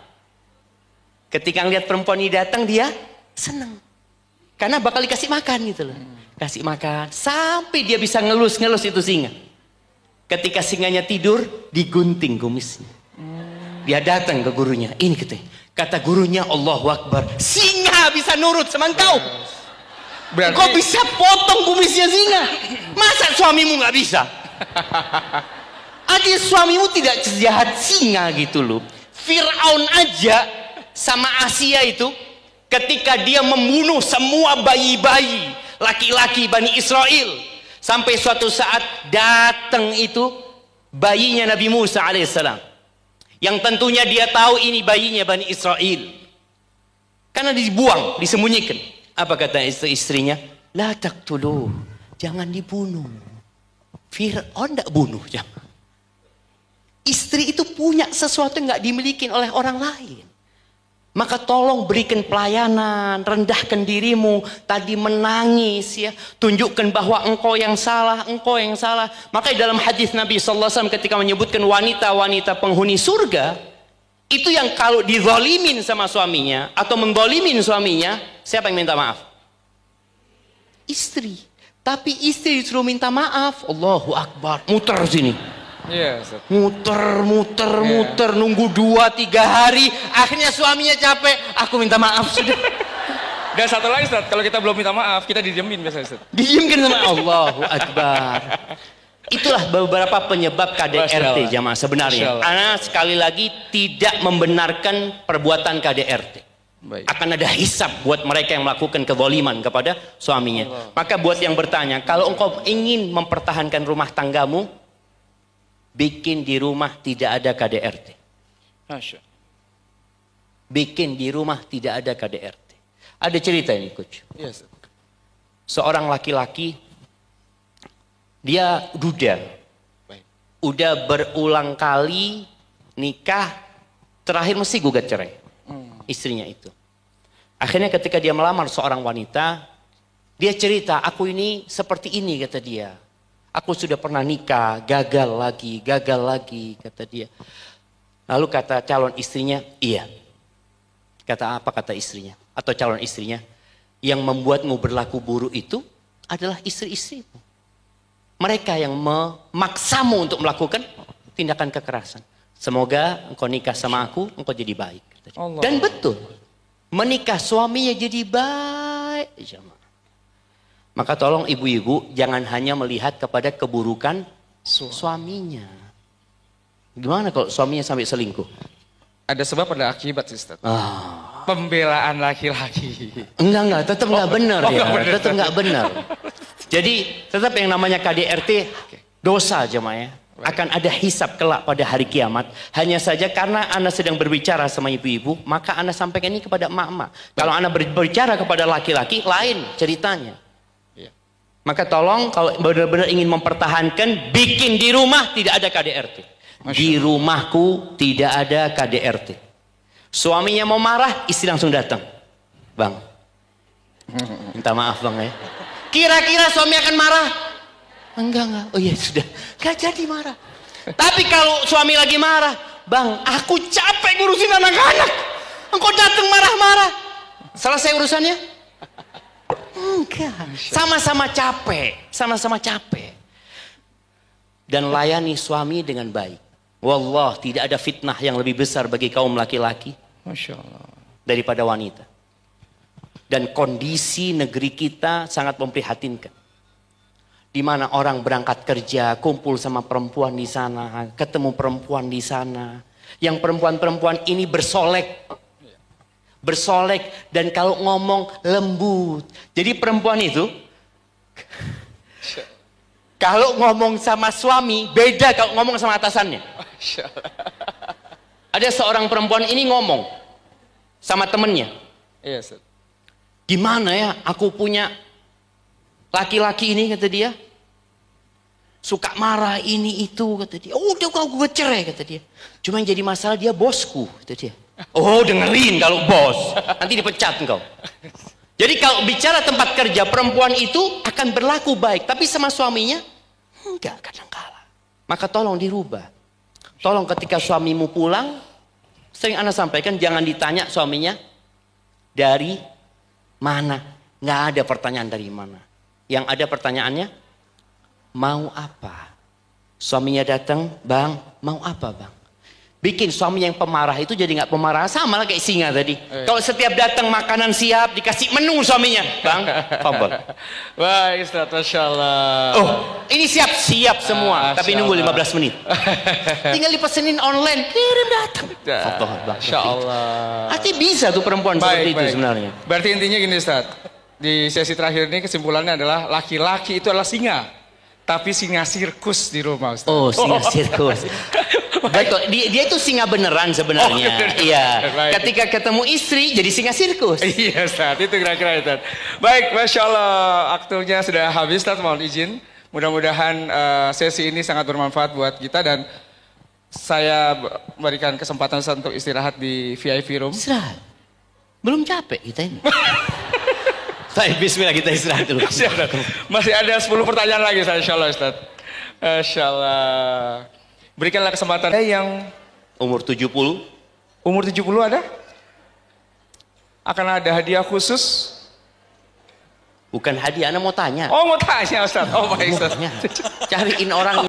Ketika ngeliat perempuan ini datang dia senang. Karena bakal dikasih makan gitu loh. Kasih makan sampai dia bisa ngelus-ngelus itu singa. Ketika singanya tidur digunting kumisnya. Dia datang ke gurunya. Ini kata gurunya, Allahu Akbar. Singa bisa nurut sama engkau. Berarti... Kau bisa potong kumisnya singa. Masa suamimu nggak bisa? Adik suamimu tidak sejahat singa gitu loh. Fir'aun aja sama Asia itu ketika dia membunuh semua bayi-bayi laki-laki Bani Israel. Sampai suatu saat datang itu bayinya Nabi Musa alaihissalam. Yang tentunya dia tahu ini bayinya Bani Israel. Karena dibuang, disembunyikan. Apa kata istrinya? La taqtuluh, jangan dibunuh. Fir'aun tidak bunuh. Jangan. Istri itu punya sesuatu yang nggak dimiliki oleh orang lain. Maka tolong berikan pelayanan, rendahkan dirimu. Tadi menangis ya, tunjukkan bahwa engkau yang salah, engkau yang salah. Maka dalam hadis Nabi SAW ketika menyebutkan wanita-wanita penghuni surga, itu yang kalau dizalimin sama suaminya atau mendolimin suaminya, siapa yang minta maaf? Istri. Tapi istri disuruh minta maaf. Allahu Akbar, muter sini. Yes. Muter, nunggu 2-3 hari, akhirnya suaminya capek, aku minta maaf sudah. Dan satu lagi Ustaz, kalau kita belum minta maaf, kita didiemin biasanya Ustaz. Didiamkan sama Allahu Akbar. Itulah beberapa penyebab KDRT jamaah sebenarnya. Karena sekali lagi tidak membenarkan perbuatan KDRT. Baik. Akan ada hisab buat mereka yang melakukan kezaliman kepada suaminya. Maka buat yang bertanya, kalau engkau ingin mempertahankan rumah tanggamu, bikin di rumah tidak ada KDRT. Masya. Bikin di rumah tidak ada KDRT. Ada cerita ini coach. Yes. Seorang laki-laki, dia duda. Baik. Udah berulang kali nikah, terakhir mesti gugat cerai. Istrinya itu. Akhirnya ketika dia melamar seorang wanita, dia cerita, aku ini seperti ini kata dia. Aku sudah pernah nikah, gagal lagi, kata dia. Lalu kata calon istrinya, iya. Kata apa kata istrinya? Atau calon istrinya, yang membuatmu berlaku buruk itu adalah istri-istrimu. Mereka yang memaksamu untuk melakukan tindakan kekerasan. Semoga engkau nikah sama aku, engkau jadi baik. Kata dia. Dan betul, menikah suaminya jadi baik. Maka tolong ibu-ibu jangan hanya melihat kepada keburukan suaminya. Gimana kalau suaminya sampai selingkuh? Ada sebab, ada akibat Ustaz. Pembelaan laki-laki. Enggak, tetap enggak benar ya. Tetap enggak benar. Jadi tetap yang namanya KDRT dosa jemaah ya. Akan ada hisab kelak pada hari kiamat. Hanya saja karena Anda sedang berbicara sama ibu-ibu, maka Anda sampaikan ini kepada emak-emak. Kalau Anda berbicara kepada laki-laki, lain ceritanya. Maka tolong kalau benar-benar ingin mempertahankan, bikin di rumah tidak ada KDRT. Di rumahku tidak ada KDRT. Suaminya mau marah, istri langsung datang. Bang, minta maaf bang ya. Kira-kira suami akan marah? Enggak. Oh iya sudah, gak jadi marah. Tapi kalau suami lagi marah, bang, aku capek ngurusin anak-anak. Engkau datang marah-marah. Selesai urusannya? Enggak, sama-sama capek. Dan layani suami dengan baik. Wallah, tidak ada fitnah yang lebih besar bagi kaum laki-laki Masya Allah. daripada wanita. Dan kondisi negeri kita sangat memprihatinkan. Di mana orang berangkat kerja, kumpul sama perempuan di sana, ketemu perempuan di sana. Yang perempuan-perempuan ini bersolek, dan kalau ngomong lembut. Jadi perempuan itu kalau ngomong sama suami beda kalau ngomong sama atasannya. Ada seorang perempuan ini ngomong sama temennya. Iya, Ustaz. Gimana ya aku punya laki-laki ini kata dia. suka marah ini itu, kata dia. Oh, udah gue cerai, kata dia. Cuma yang jadi masalah dia bosku, kata dia. Oh, dengerin kalau bos, nanti dipecat engkau. Jadi kalau bicara tempat kerja, perempuan itu akan berlaku baik, tapi sama suaminya enggak kadang-kala. Maka tolong dirubah. Tolong ketika suamimu pulang, sering Anda sampaikan jangan ditanya suaminya dari mana. Nggak ada pertanyaan dari mana. Yang ada pertanyaannya, mau apa? Suaminya datang, bang, mau apa bang? Bikin suami yang pemarah itu jadi nggak pemarah, sama lah kayak singa tadi. Kalau setiap datang makanan siap, dikasih menu suaminya, bang, fabel. Wah, Ustaz, Masya Allah. Oh, ini siap semua, tapi nunggu 15 menit. Tinggal dipesenin online, kirim datang. Masya Allah. Artinya bisa tuh perempuan seperti itu sebenarnya. Berarti intinya gini Ustaz, di sesi terakhir ini kesimpulannya adalah laki-laki itu adalah singa, tapi singa sirkus di rumah Ustaz. Oh, singa sirkus. Betul, dia itu singa beneran sebenarnya. Iya. Ketika ketemu istri jadi singa sirkus. Iya Ustaz, itu kira-kira Ustaz. Baik, Masya Allah, waktunya sudah habis Ustaz, mohon izin. Mudah-mudahan sesi ini sangat bermanfaat buat kita dan saya berikan kesempatan Ustaz untuk istirahat di VIP room. Istirahat? Belum capek kita ini. Baik, bismillah kita istirahat dulu. Masih ada 10 pertanyaan lagi Ustaz, Insya Allah Ustaz. Masya Allah. Berikanlah kesempatan yang umur 70. Umur 70 ada? Akan ada hadiah khusus? Bukan hadiah, Anda mau tanya. Oh, mau tanya Ustaz. Oh, baik Ustaz. Cariin orang